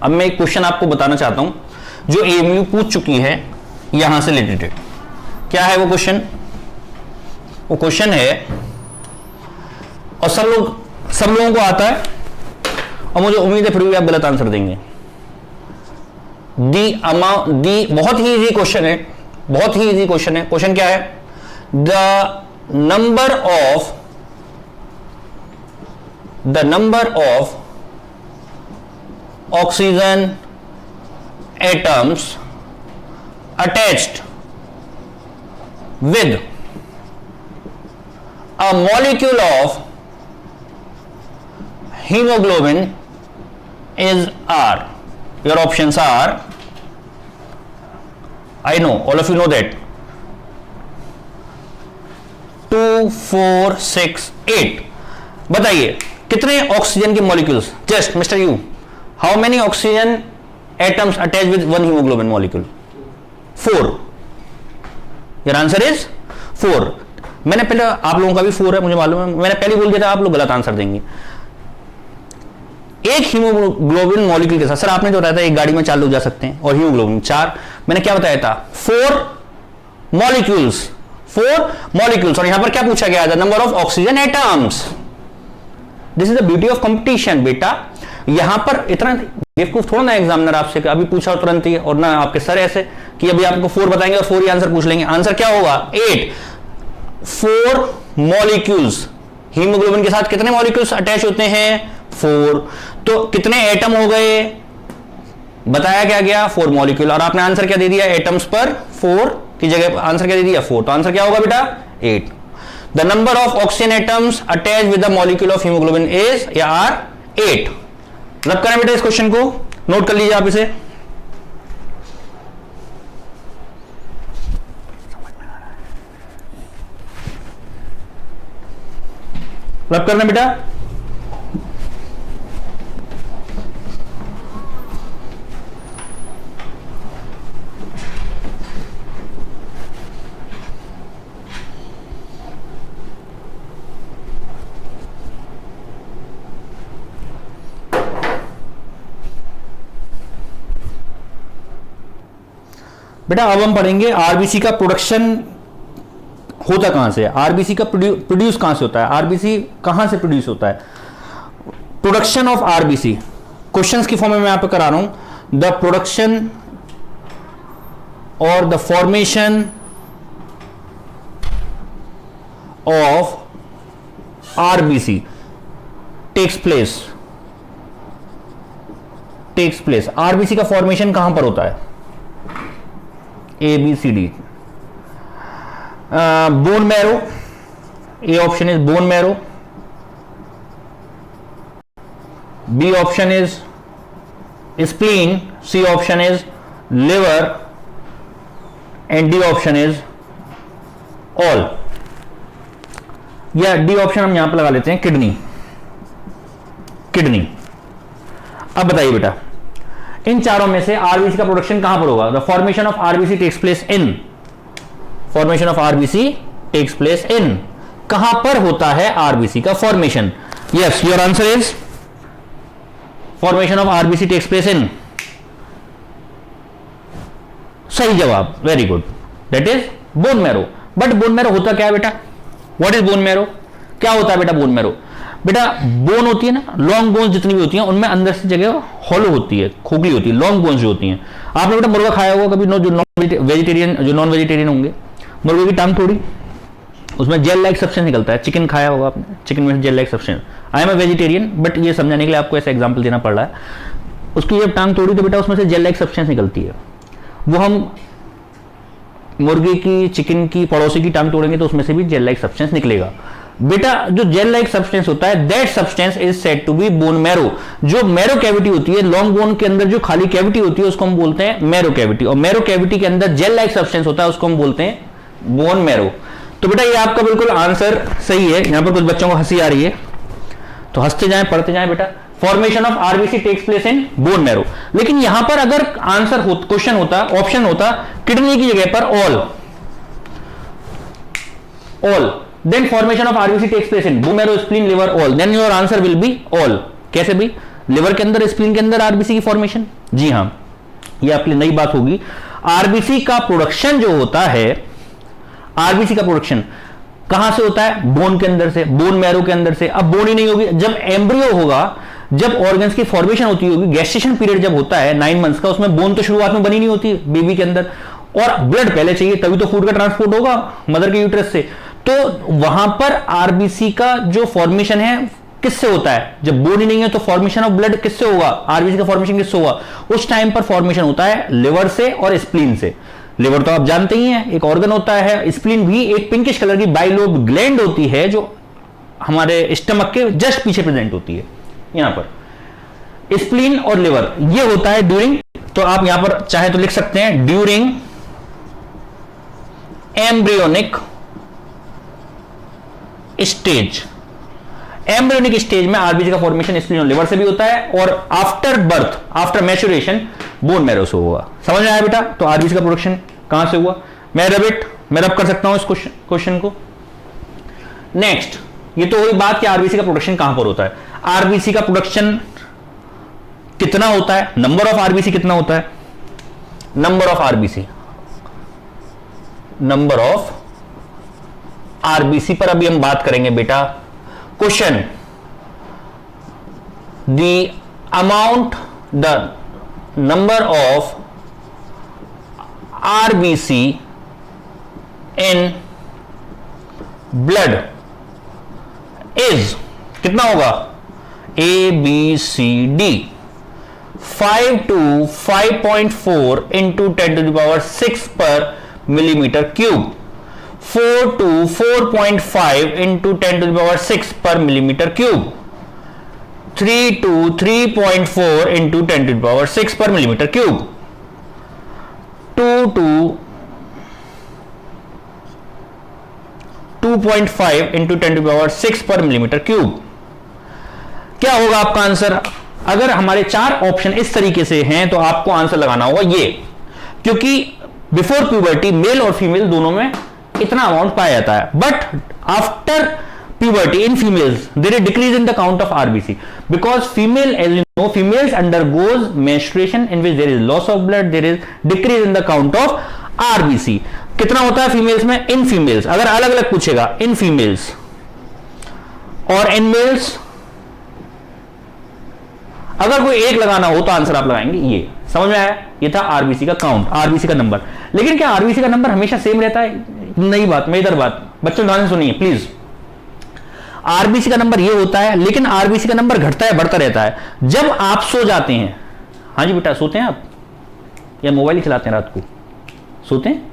अब मैं एक क्वेश्चन आपको बताना चाहता हूं जो एएमयू पूछ चुकी है यहां से रिलेटेड। क्या है वो क्वेश्चन? वो क्वेश्चन है, और सब लोगों को आता है और मुझे उम्मीद है फिर भी आप गलत आंसर देंगे। बहुत ही इजी क्वेश्चन है, बहुत ही इजी क्वेश्चन है। क्वेश्चन क्या है? The number of oxygen atoms attached with a molecule of hemoglobin is R. Your options are, I know all of you know that, 2, 4, 6, 8. बताइए कितने ऑक्सीजन के molecules, just mister you, how many oxygen atoms attach with one haemoglobin molecule? 4. Your answer is 4. मैंने पहले, आप लोगों का भी 4 है मुझे मालूम है, मैंने पहले बोल दिया था आप लोग गलत आंसर देंगे। एक हीमोग्लोबिन मॉलिक्यूल के साथ, सर आपने जो बताया था एक गाड़ी में 4 लोग जा सकते हैं और हीमोग्लोबिन 4, मैंने क्या बताया था? 4 मॉलिक्यूल्स, 4 मॉलिक्यूल्स। और यहां पर क्या पूछा गया था? Number of oxygen atoms. This is the beauty of competition बेटा। यहां पर इतना बेवकूफ थोड़ा ना एग्जामिनर आपसे अभी पूछा तुरंत ही, और ना आपके सर ऐसे कि अभी आपको 4 बताएंगे और 4 ही आंसर पूछ लेंगे। आंसर क्या होगा? 8। 4 मॉलिक्यूल्स, हीमोग्लोबिन के साथ कितने मॉलिक्यूल्स अटैच होते हैं? 4। तो कितने एटम हो गए? बताया क्या गया? 4 मॉलिक्यूल। और आपने आंसर क्या दे दिया? एटम्स पर 4 की जगह आंसर क्या दे दिया? 4। तो आंसर क्या होगा बेटा? 8। The number of oxygen atoms attach with the molecule of haemoglobin is, या आर, 8। रब करें बेटा इस क्वेश्चन को, नोट कर लीजिए आप इसे। रब करना बेटा। बेटा अब हम पढ़ेंगे आरबीसी का प्रोडक्शन होता कहां से है, आरबीसी का प्रोड्यूस कहां से होता है, आरबीसी कहां से प्रोड्यूस होता है। प्रोडक्शन ऑफ आरबीसी क्वेश्चंस की फॉर्म में मैं यहां पे करा रहा हूं। द प्रोडक्शन और the formation of RBC takes place. RBC का फॉर्मेशन कहां पर होता है? A B C D. Bone marrow, A option is bone marrow, B option is spleen, C option is liver and D option is all. या D option हम यहां पर लगा लेते हैं, किडनी। अब बताइए बेटा इन चारों में से आरबीसी का प्रोडक्शन कहां पर होगा? The formation of RBC takes place in, formation of RBC takes place in, कहां पर होता है आरबीसी का formation? Yes, your answer is formation of RBC takes place in, सही जवाब, very good, that is bone marrow. But bone marrow होता क्या है बेटा? What is bone marrow? क्या होता है बेटा बोन मैरो? बेटा बोन होती है ना, लॉन्ग बोन्स जितनी भी होती हैं उनमें अंदर से जगह हॉलो होती है, खोखली होती है, लॉन्ग बोन्स जो होती हैं। आपने बेटा मुर्गा खाया होगा कभी? जो नॉन वेजिटेरियन होंगे, मुर्गे की टांग तोड़ी, उसमें जेल लाइक सब्सटेंस निकलता है। चिकन खाया होगा आपने, चिकन में gel like substance. I am a vegetarian, but ये समझाने के लिए आपको ऐसा एग्जाम्पल देना पड़ रहा है। उसकी जब टांग तोड़ी तो बेटा उसमें से जेल लाइक सब्सटेंस निकलती है। वो हम मुर्गे की, चिकन की, पड़ोसी की टांग तोड़ेंगे तो उसमें से भी जेल लाइक सब्सटेंस निकलेगा। बेटा जो जेल लाइक सब्सटेंस होता है, that substance is said to be bone marrow. जो मैरो कैविटी होती है, लॉन्ग बोन के अंदर जो खाली कैविटी होती है उसको हम बोलते हैं मैरो कैविटी, और मैरो कैविटी के अंदर जेल लाइक सब्सटेंस होता है उसको हम बोलते हैं बोन मैरो। तो बेटा ये आपका बिल्कुल आंसर सही है। यहां पर कुछ बच्चों को हंसी आ रही है तो हंसते जाएं, पढ़ते जाएं बेटा। Formation of RBC takes place in bone marrow. लेकिन यहां पर अगर आंसर क्वेश्चन होता, ऑप्शन होता किडनी की जगह पर all, all, then formation of RBC takes place in bone marrow, spleen, liver, all, then your answer will be all. कैसे भी लिवर के अंदर, स्प्लीन के अंदर आरबीसी की फॉर्मेशन? जी हां, ये आपके लिए नई बात होगी। आरबीसी का प्रोडक्शन जो होता है, आरबीसी का प्रोडक्शन कहां से होता है? बोन के अंदर से, बोन मैरो के अंदर से। अब बोन ही नहीं होगी, जब एम्ब्रियो होगा, जब ऑर्गन्स की फॉर्मेशन होती होगी, गेस्टेशन पीरियड जब होता है 9 मंथ्स का, उसमें बोन तो शुरुआत में बनी नहीं होती बेबी के अंदर, और ब्लड पहले चाहिए, तभी तो फूड का ट्रांसपोर्ट होगा मदर के यूट्रस से। तो वहां पर आरबीसी का जो फॉर्मेशन है किससे होता है? जब बोन ही नहीं है तो फॉर्मेशन ऑफ ब्लड किससे होगा? आरबीसी का फॉर्मेशन किससे होगा? उस टाइम पर फॉर्मेशन होता है लिवर से और स्प्लीन से। लिवर तो आप जानते ही हैं, एक ऑर्गन होता है। स्प्लीन भी एक पिंकिश कलर की बाइलोब ग्लैंड होती है, जो हमारे स्टमक के जस्ट पीछे प्रेजेंट होती है। यहां पर स्प्लीन और लिवर ये होता है ड्यूरिंग, तो आप यहां पर चाहे तो लिख सकते हैं during embryonic stage. Embryonic stage में आरबीसी का फॉर्मेशन स्प्लीन और लिवर से भी होता है, और after birth, after maturation, bone marrow से होगा। समझ में आया बेटा? तो आरबीसी का प्रोडक्शन कहां से हुआ? मैं रब कर सकता हूं इस क्वेश्चन को। नेक्स्ट, ये तो हुई बात कि आरबीसी का प्रोडक्शन कहां पर होता है। आरबीसी का प्रोडक्शन कितना होता है? नंबर ऑफ आरबीसी कितना होता है? Number of RBC, number of RBC पर अभी हम बात करेंगे बेटा। Question, the amount, the number of RBC in blood is कितना होगा? A B C D 5 to 5.4 into 10 to the power 6 per millimeter cube, 4 to 4.5 into 10 to the power 6 per millimeter cube, 3 to 3.4 into 10 to the power 6 per millimeter cube, 2 to 2.5 into 10 to the power 6 per millimeter cube। क्या होगा आपका answer? अगर हमारे 4 option इस तरीके से हैं तो आपको आंसर लगाना होगा ये, क्योंकि बिफोर प्यूबर्टी मेल और फीमेल दोनों में इतना अमाउंट पाया जाता है, but after puberty in females there is decrease in the count of RBC because female, as you know, females undergoes menstruation in which there is loss of blood, there is decrease in the count of RBC। कितना होता है females में? In females, अगर अलग अलग पूछेगा in females और in males, अगर कोई एक लगाना हो तो आंसर आप लगाएंगे ये। समझ में आया? ये था आरबीसी का काउंट, आरबीसी का नंबर। लेकिन क्या आरबीसी का नंबर हमेशा सेम रहता है? नई बात, मेजर बात, बच्चों ध्यान से सुनिए प्लीज। आरबीसी का नंबर ये होता है, लेकिन आरबीसी का नंबर घटता है बढ़ता रहता है जब आप सो जाते हैं। हाँ जी बेटा, सोते हैं आप या मोबाइल ही चलाते हैं रात को? सोते हैं।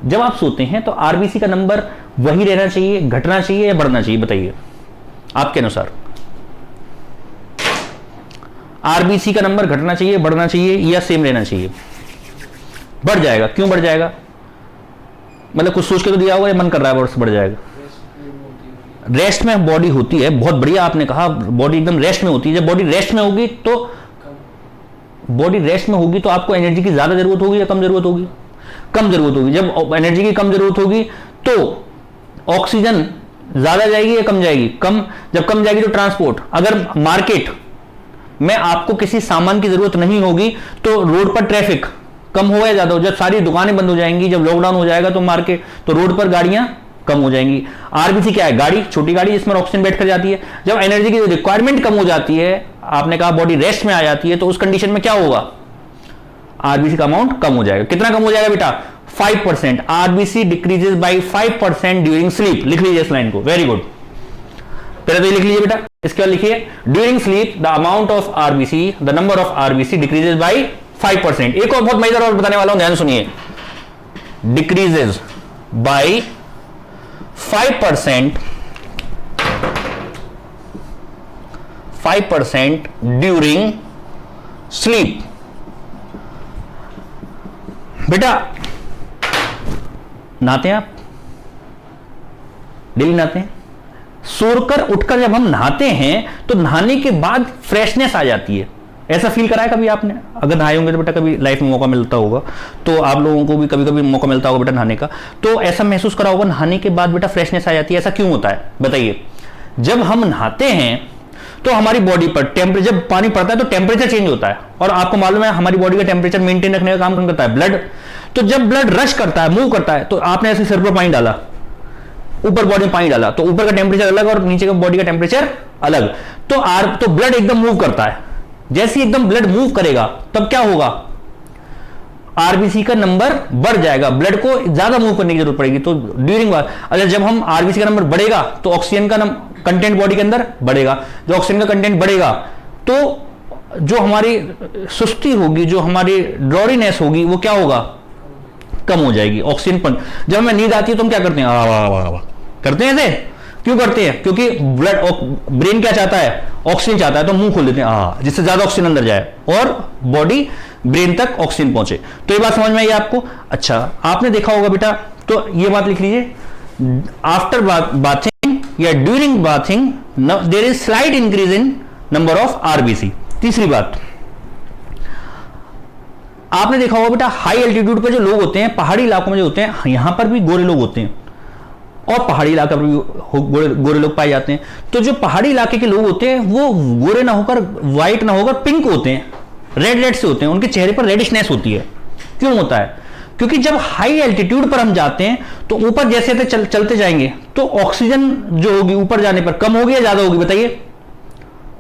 जब आप सोते हैं तो आरबीसी का नंबर वही रहना चाहिए, घटना चाहिए या बढ़ना चाहिए? बताइए आपके अनुसार। आरबीसी का नंबर घटना चाहिए, बढ़ना चाहिए या सेम रहना चाहिए? बढ़ जाएगा। क्यों बढ़ जाएगा? मतलब कुछ सोच के तो दिया होगा या मन कर रहा है बढ़ जाएगा? रेस्ट में बॉडी होती है। बहुत बढ़िया आपने कहा, बॉडी एकदम रेस्ट में होती है। जब बॉडी रेस्ट में होगी तो आपको एनर्जी की ज्यादा जरूरत होगी या कम जरूरत होगी? कम जरूरत होगी। जब एनर्जी की कम जरूरत होगी तो ऑक्सीजन ज्यादा जाएगी या कम जाएगी? कम। जब कम जाएगी तो ट्रांसपोर्ट, अगर मार्केट में आपको किसी सामान की जरूरत नहीं होगी तो रोड पर ट्रैफिक कम होगा या ज्यादा हो? जब सारी दुकानें बंद हो जाएंगी, जब लॉकडाउन हो जाएगा तो मार्केट, तो रोड पर गाड़ियां कम हो जाएंगी। आरबीसी क्या है? गाड़ी, छोटी गाड़ी जिसमें ऑक्सीजन बैठ कर जाती है। जब एनर्जी की रिक्वायरमेंट कम हो जाती है, आपने कहा बॉडी रेस्ट में आ जाती है, तो उस कंडीशन में क्या होगा? आरबीसी का अमाउंट कम हो जाएगा। कितना कम हो जाएगा बेटा? 5%। RBC decreases by 5% during sleep. लिख लीजिए इस लाइन को, वेरी गुड। पहले तो ये लिख लीजिए बेटा, इसके बाद लिखिए during sleep the amount of RBC, the number of RBC decreases by 5%। एक और बहुत मेजर और बताने वाला हूं, ध्यान सुनिए। Decreases by 5% during sleep. बेटा नहाते हैं आप? डेली नहाते हैं? सोकर उठकर जब हम नहाते हैं तो नहाने के बाद फ्रेशनेस आ जाती है, ऐसा फील करा है कभी आपने? अगर नहाए होंगे तो बेटा कभी लाइफ में मौका मिलता होगा, तो आप लोगों को भी कभी कभी मौका मिलता होगा बेटा नहाने का, तो ऐसा महसूस करा होगा नहाने के बाद बेटा फ्रेशनेस आ जाती है। ऐसा क्यों होता है बताइए? जब हम नहाते हैं तो हमारी बॉडी पर टेम्परेचर, जब पानी पड़ता है तो टेम्परेचर चेंज होता है, और आपको मालूम है हमारी बॉडी का टेम्परेचर मेंटेन रखने का काम कौन करता है? ब्लड। तो जब ब्लड रश करता है, मूव करता है, तो आपने ऐसे सिर पर पानी डाला, ऊपर बॉडी में पानी डाला, तो ऊपर का टेम्परेचर अलग और नीचे का बॉडी का टेम्परेचर अलग, तो ब्लड एकदम मूव करता है। जैसे एकदम ब्लड मूव करेगा तब क्या होगा? आरबीसी का नंबर बढ़ जाएगा, ब्लड को ज्यादा मूव करने की जरूरत पड़ेगी। तो ड्यूरिंग अगर जब हम आरबीसी का नंबर बढ़ेगा तो ऑक्सीजन का कंटेंट बॉडी के अंदर बढ़ेगा। जो ऑक्सीजन का कंटेंट बढ़ेगा तो जो हमारी सुस्ती होगी, जो हमारी ड्रॉरीनेस होगी, वो क्या होगा? कम हो जाएगी। ऑक्सीजन पर जब हमें नींद आती है तो हम क्या करते हैं? वाह करते हैं ऐसे। क्यों करते हैं? क्योंकि ब्रेन क्या चाहता है? ऑक्सीजन चाहता है, तो मुंह खोल देते हैं जिससे ज्यादा ऑक्सीजन अंदर जाए और बॉडी ब्रेन तक ऑक्सीजन पहुंचे। तो ये बात समझ में आई आपको? अच्छा, आपने देखा होगा बेटा, तो ये बात लिख लीजिए, आफ्टर बाथिंग या during bathing there is slight increase in number of RBC. तीसरी बात आपने देखा होगा बेटा, हाई एल्टीट्यूड पर जो लोग होते हैं, पहाड़ी इलाकों में जो होते हैं, यहां पर भी गोरे लोग होते हैं और पहाड़ी इलाके पर भी गोरे लोग पाए जाते हैं। तो जो पहाड़ी इलाके के लोग होते हैं वो गोरे ना होकर, व्हाइट ना होकर पिंक होते हैं, रेड से होते हैं, उनके चेहरे पर रेडिशनेस होती है। क्यों होता है? क्योंकि जब हाई एल्टीट्यूड पर हम जाते हैं तो ऊपर जैसे चलते जाएंगे तो ऑक्सीजन जो होगी ऊपर जाने पर कम होगी या ज्यादा होगी बताइए?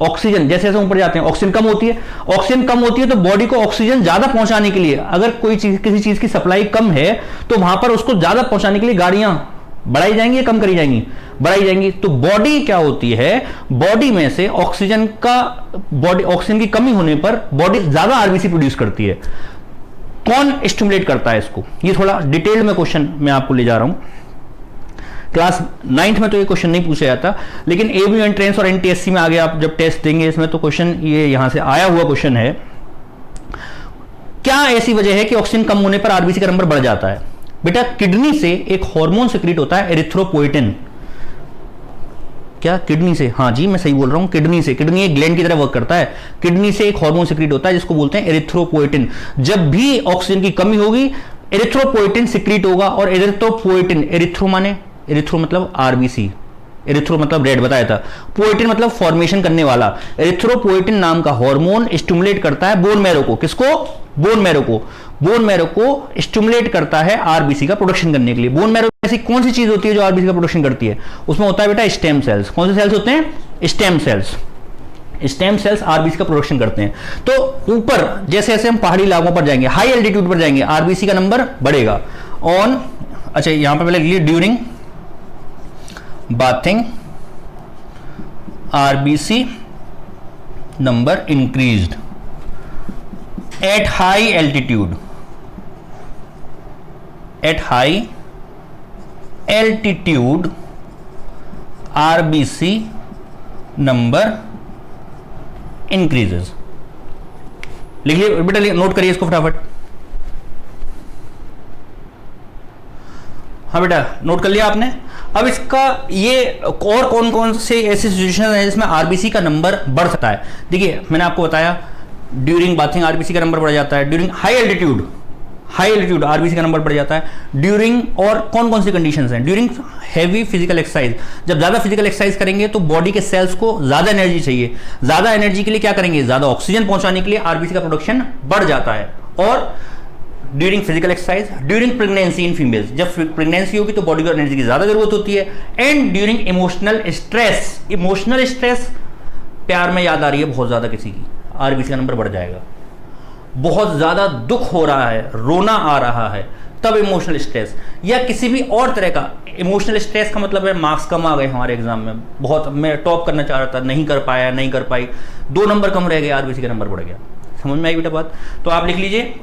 ऑक्सीजन जैसे जैसे ऊपर जाते हैं ऑक्सीजन कम होती है। ऑक्सीजन कम होती है तो बॉडी को ऑक्सीजन ज्यादा पहुंचाने के लिए, अगर कोई चीज, किसी चीज की सप्लाई कम है तो वहां पर उसको ज्यादा पहुंचाने के लिए गाड़ियां बढ़ाई जाएंगी या कम करी जाएंगी? बढ़ाई जाएंगी। तो बॉडी क्या होती है? बॉडी में से ऑक्सीजन की कमी होने पर बॉडी ज्यादा आरबीसी प्रोड्यूस करती है। कौन स्टिमुलेट करता है इसको? ये थोड़ा डिटेल में क्वेश्चन मैं आपको ले जा रहा हूं। क्लास 9th में तो ये क्वेश्चन नहीं पूछा जाता, लेकिन एबी एंट्रेंस और एनटीएससी में आगे आप जब टेस्ट देंगे इसमें तो क्वेश्चन ये यहां से आया हुआ क्वेश्चन है। क्या ऐसी वजह है कि ऑक्सीजन कम होने पर आरबीसी का नंबर बढ़ जाता है? बेटा किडनी से एक हार्मोन सिक्रीट होता है एरिथ्रोपोइटिन। क्या किडनी से? हाँ जी मैं सही बोल रहा हूं, किडनी से। किडनी एक ग्लैंड की तरह वर्क करता है। किडनी से एक हार्मोन सिक्रीट होता है जिसको बोलते हैं एरिथ्रोपोइटिन। जब भी ऑक्सीजन की कमी होगी एरिथ्रोपोइटिन सिक्रीट होगा, और एरिथ्रोपोइटिन, एरिथ्रो मतलब आरबीसी, एरिथ्रो मतलब रेड बताया था, पोइटिन मतलब फॉर्मेशन करने वाला। एरिथ्रोपोइटिन नाम का हार्मोन स्टिमुलेट करता है बोन मैरो को। किसको? बोन मैरो को। बोन मैरो को स्टिमुलेट करता है आरबीसी का प्रोडक्शन करने के लिए। बोन मैरो ऐसी कौन सी चीज होती है जो आरबीसी का प्रोडक्शन करती है? उसमें होता है बेटा स्टेम सेल्स। कौन से सेल्स होते हैं? Stem cells. Stem cells RBC का प्रोडक्शन करते हैं। तो ऊपर जैसे जैसे हम पहाड़ी इलाकों पर जाएंगे, हाई एल्टीट्यूड पर जाएंगे, आरबीसी का नंबर बढ़ेगा। ऑन, अच्छा यहां पर पहले लिखिए during bathing RBC number increased at high altitude. At high altitude RBC number increases. लिखिए बेटा, नोट करिए इसको फटाफट। हाँ बेटा नोट कर लिया आपने। अब इसका ये और कौन कौन से ऐसी सिचुएशन है जिसमें आरबीसी का नंबर बढ़ सकता है? देखिए मैंने आपको बताया ड्यूरिंग बाथिंग आरबीसी का नंबर बढ़ जाता है, ड्यूरिंग हाई एल्टीट्यूड आरबीसी का नंबर बढ़ जाता है, ड्यूरिंग, और कौन कौन सी कंडीशंस हैं? During heavy physical exercise. जब ज्यादा फिजिकल एक्सरसाइज करेंगे तो बॉडी के सेल्स को ज्यादा एनर्जी चाहिए। ज्यादा एनर्जी के लिए क्या करेंगे? ज्यादा ऑक्सीजन पहुंचाने के लिए आरबीसी का प्रोडक्शन बढ़ जाता है। और during physical exercise, during pregnancy in females, जब प्रेगनेंसी होगी तो बॉडी को एनर्जी की ज्यादा जरूरत होती है। एंड ड्यूरिंग इमोशनल स्ट्रेस, प्यार में याद आ रही है बहुत ज्यादा किसी की, आरबीसी का नंबर बढ़ जाएगा। बहुत ज्यादा दुख हो रहा है, रोना आ रहा है, तब इमोशनल स्ट्रेस, या किसी भी और तरह का इमोशनल स्ट्रेस का मतलब है मार्क्स कम आ गए हमारे एग्जाम में, बहुत मैं टॉप करना चाह रहा था, नहीं कर पाई, 2 नंबर कम रह गए, आरबीसी का नंबर बढ़ गया। समझ में आई बेटा बात? तो आप लिख लीजिए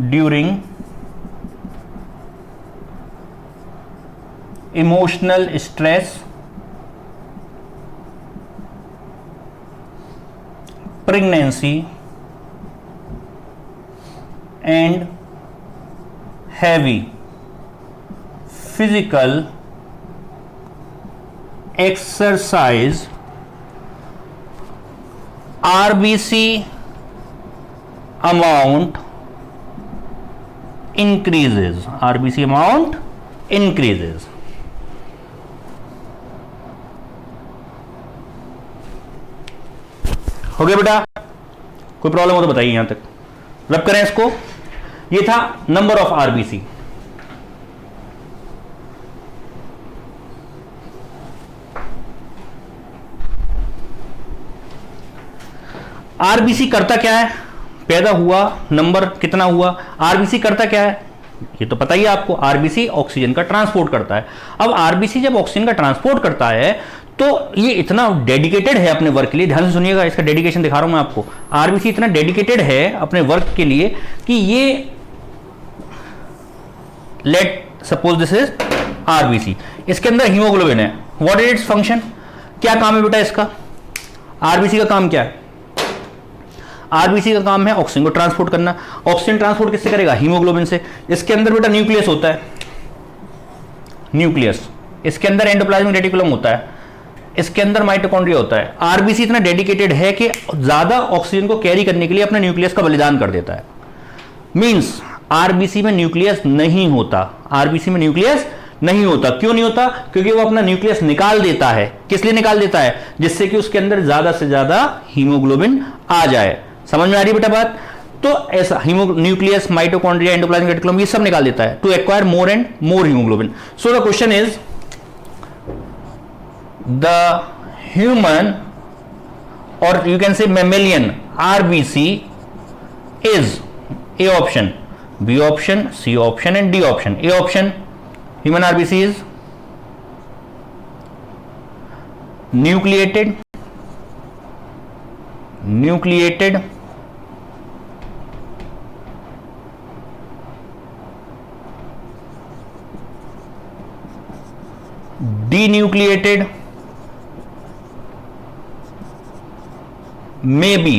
during emotional stress, pregnancy and heavy physical exercise RBC amount increases, RBC amount increases. हो गया बेटा? कोई प्रॉब्लम हो तो बताइए यहां तक। रब करें इसको। ये था नंबर ऑफ आरबीसी। आरबीसी करता क्या है? पैदा हुआ, नंबर कितना हुआ। आरबीसी करता क्या है ये तो पता ही है आपको। आरबीसी ऑक्सीजन का ट्रांसपोर्ट करता है। अब आरबीसी जब ऑक्सीजन का ट्रांसपोर्ट करता है तो ये इतना डेडिकेटेड है अपने वर्क के लिए। ध्यान से सुनिएगा, इसका डेडिकेशन दिखा रहा हूं मैं आपको। आरबीसी इतना डेडिकेटेड है अपने वर्क के लिए कि ये, let suppose this is RBC, इसके अंदर हीमोग्लोबिन है। What is its function? क्या काम है बेटा इसका? आरबीसी का काम क्या है? आरबीसी का काम है ऑक्सीजन को ट्रांसपोर्ट करना। ऑक्सीजन ट्रांसपोर्ट किससे करेगा? हीमोग्लोबिन से। इसके अंदर बेटा न्यूक्लियस होता है, न्यूक्लियस। इसके अंदर एंडोप्लाज्मिक रेटिकुलम होता है। इसके अंदर माइटोकॉन्ड्रिया होता है। आरबीसी इतना डेडिकेटेड है कि ज्यादा ऑक्सीजन को कैरी करने के लिए अपने न्यूक्लियस का बलिदान कर देता है। मींस आरबीसी में न्यूक्लियस नहीं होता। आरबीसी में न्यूक्लियस नहीं होता। क्यों नहीं होता? क्योंकि वो अपना न्यूक्लियस निकाल देता है। किस लिए निकाल देता है? जिससे कि उसके अंदर ज्यादा से ज्यादा हीमोग्लोबिन आ जाए। समझ में आ रही बेटा बात? तो ऐसा न्यूक्लियस, माइटोकॉन्ड्रिया, एंडोप्लाज्मिक रेटिकुलम ये सब निकाल देता है to acquire more and more haemoglobin. So the question is the human और you can say mammalian RBC is A option, B option, C option and D option. A option human RBC is nucleated, denucleated, maybe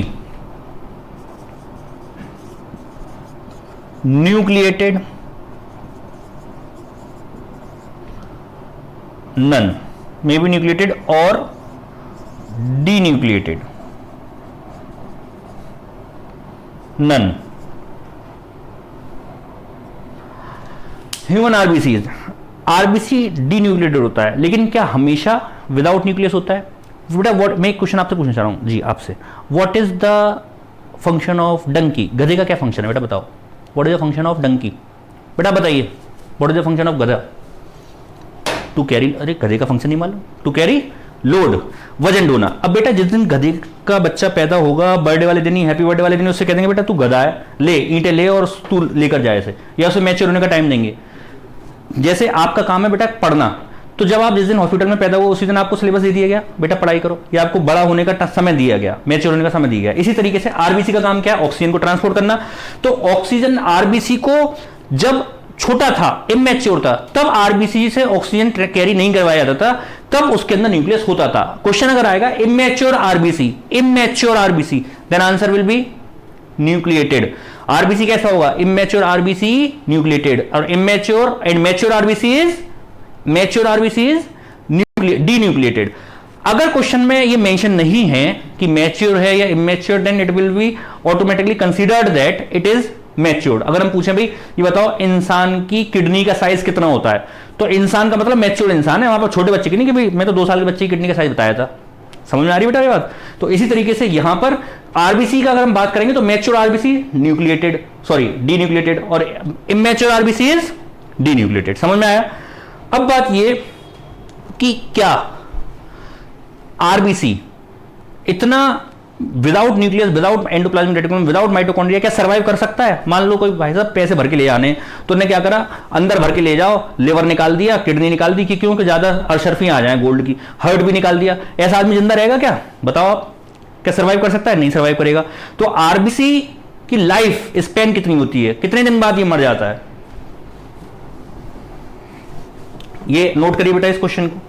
nucleated, none, maybe nucleated or denucleated, none. Human RBC, RBC denucleated होता है, लेकिन क्या हमेशा without nucleus होता है? बेटा what, मैं एक क्वेश्चन आपसे पूछना चाह रहा हूं जी आपसे। What is the function of donkey? गधे का क्या फंक्शन है बेटा बताओ? What is the function of donkey? बेटा बताइए, what is the function of गधा? टू कैरी, अरे गधे का फंक्शन नहीं मालूम? टू कैरी लोड, वजन ढोना। अब बेटा जिस दिन गधे का बच्चा पैदा होगा, बर्थडे वाले दिन ही, हैप्पी बर्थडे वाले दिन उससे कह देंगे बेटा तू गधा है, ले ईंटें ले और तू लेकर जाए इसे, या उसे मैच्योर होने का टाइम देंगे। जैसे आपका काम है बेटा पढ़ना, तो जब आप जिस दिन हॉस्पिटल में पैदा हुआ उसी दिन आपको सिलेबस दे दिया गया, बेटा पढ़ाई करो, या आपको बड़ा होने का समय दिया गया, मैच्योर होने का समय दिया गया। इसी तरीके से आरबीसी का काम क्या है? ऑक्सीजन को ट्रांसपोर्ट करना। तो ऑक्सीजन आरबीसी को जब छोटा था, इमैच्योर था, तब आरबीसी से ऑक्सीजन कैरी नहीं करवाया जाता था, तब उसके अंदर न्यूक्लियस होता था। क्वेश्चन अगर आएगा immature RBC, then answer will be nucleated. RBC कैसा होगा? इमैच्योर आरबीसी न्यूक्लिएटेड, और immature and mature RBC is denucleated. अगर क्वेश्चन में ये मेंशन नहीं है कि मैच्योर है या immature, then it will be automatically considered that it is matured. अगर हम पूछें भाई ये बताओ इंसान की किडनी का साइज कितना होता है, तो इंसान का मतलब मैच्योर्ड इंसान है, वहां पर छोटे बच्चे की नहीं कि भाई मैं तो 2 साल के बच्चे की किडनी का साइज बताया था। समझ में आ रही बेटा ये बात? तो इसी तरीके से यहां पर आरबीसी का अगर हम बात करेंगे तो मैच्योर आरबीसी न्यूक्लिएटेड, सॉरी डीन्यूक्लिएटेड, और इमैच्योर आरबीसी इज डीन्यूक्लिएटेड। समझ में आया? अब बात ये कि क्या आरबीसी इतना without nucleus, without endoplasmic reticulum, without mitochondria क्या सर्वाइव कर सकता है? मान लो कोई भाई साहब पैसे भर के ले जाने, तो उन्हें क्या करा, अंदर भर के ले जाओ, लिवर निकाल दिया, किडनी निकाल दी, कि क्योंकि ज्यादा अरशरफियां आ जाए गोल्ड की, हार्ट भी निकाल दिया। ऐसा आदमी जिंदा रहेगा क्या? बताओ आप, क्या सर्वाइव कर सकता है? नहीं सर्वाइव करेगा। तो आरबीसी की लाइफ स्पेन कितनी होती है? कितने दिन बाद ये मर जाता है? ये नोट करिए बेटा, इस क्वेश्चन को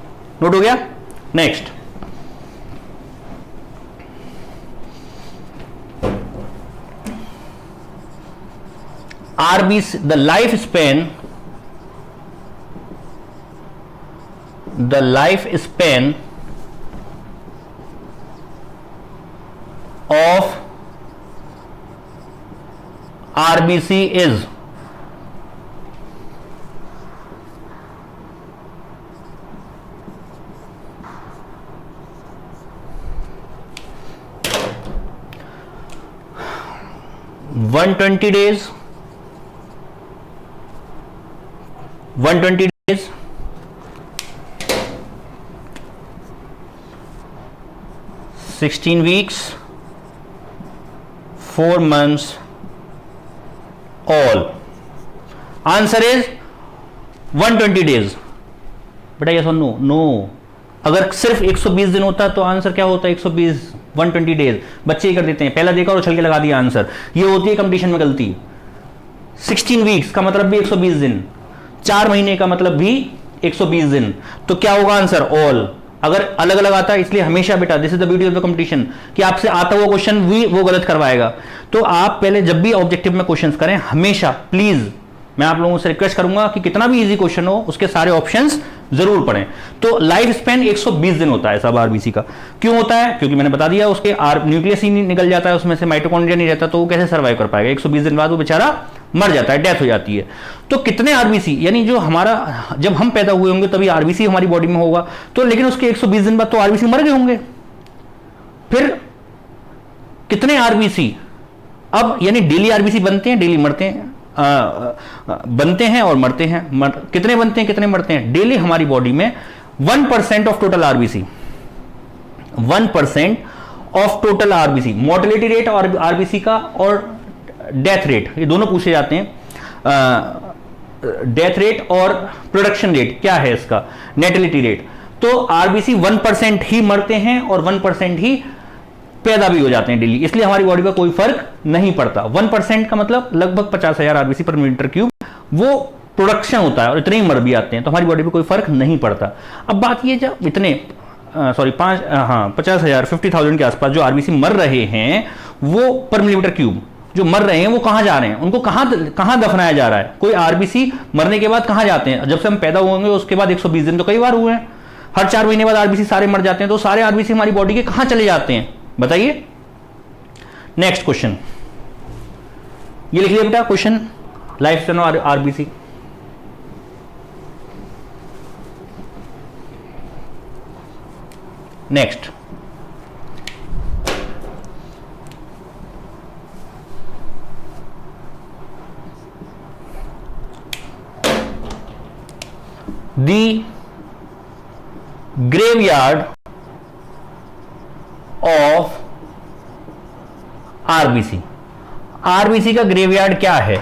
नोट हो गया। Next, RBC, the lifespan of RBC is 120 days, 16 weeks, 4 months, all. Answer is 120 days. बेटा यस और नो? नो. अगर सिर्फ 120 दिन होता तो आंसर क्या होता? 120, 120 डेज. बच्चे ही कर देते हैं, पहला देखा और उछल के लगा दिया आंसर. ये होती है कंपटीशन में गलती. 16 वीक्स का मतलब भी 120 दिन, 4 महीने का मतलब भी 120 दिन. तो क्या होगा आंसर? ऑल. अगर अलग अलग आता है, इसलिए हमेशा बेटा, this is the beauty of the competition, कि आपसे आता हुआ क्वेश्चन भी वो गलत करवाएगा. तो आप पहले जब भी ऑब्जेक्टिव में क्वेश्चंस करें, हमेशा प्लीज मैं आप लोगों से रिक्वेस्ट करूंगा कि कितना भी इजी क्वेश्चन हो उसके सारे ऑप्शंस जरूर पढ़ें. तो लाइफ स्पैन 120 दिन होता है सब आरबीसी का. क्यों होता है? क्योंकि मैंने बता दिया, उसके न्यूक्लियस ही निकल जाता है, उसमें से माइटोकॉन्ड्रिया नहीं रहता, तो वो कैसे सर्वाइव कर पाएगा? 120 दिन बाद वो बेचारा मर जाता है, डेथ हो जाती है. तो कितने आरबीसी, यानी जो हमारा, जब हम पैदा हुए होंगे तभी आरबीसी हमारी बॉडी में होगा, तो लेकिन उसके 120 दिन बाद तो आरबीसी मर गए होंगे. फिर कितने आरबीसी अब, यानी डेली आरबीसी बनते हैं, डेली मरते हैं, बनते हैं और मरते हैं. कितने बनते हैं, कितने मरते हैं? डेली हमारी बॉडी में 1% of total RBC, 1% of total RBC. Mortality rate और आरबीसी का और डेथ रेट, ये दोनों पूछे जाते हैं. डेथ रेट और प्रोडक्शन रेट क्या है इसका? नेटिलिटी रेट. तो आरबीसी 1% ही मरते हैं और 1% ही पैदा भी हो जाते हैं डेली, इसलिए हमारी बॉडी पर कोई फर्क नहीं पड़ता. 1% का मतलब लगभग 50,000 आरबीसी पर मीटर क्यूब वो प्रोडक्शन होता है, और इतने ही मर भी आते हैं, तो हमारी बॉडी पे कोई फर्क नहीं पड़ता. अब बात ये, जब इतने 50,000, 50,000 के आसपास जो आरबीसी मर रहे हैं, वो पर मिलीमीटर क्यूब जो मर रहे हैं, वो कहां जा रहे हैं? उनको कहां दफनाया जा रहा है? कोई आरबीसी मरने के बाद कहां जाते हैं? जब से हम पैदा होंगे उसके बाद 120 दिन तो कई बार हुए हैं, हर 4 महीने बाद आरबीसी सारे मर जाते हैं. तो सारे आरबीसी हमारी बॉडी के कहां चले जाते हैं बताइए? नेक्स्ट क्वेश्चन ये लिख लिया बेटा, question life span of RBC. Next, the graveyard of RBC. RBC का ग्रेवयार्ड क्या है?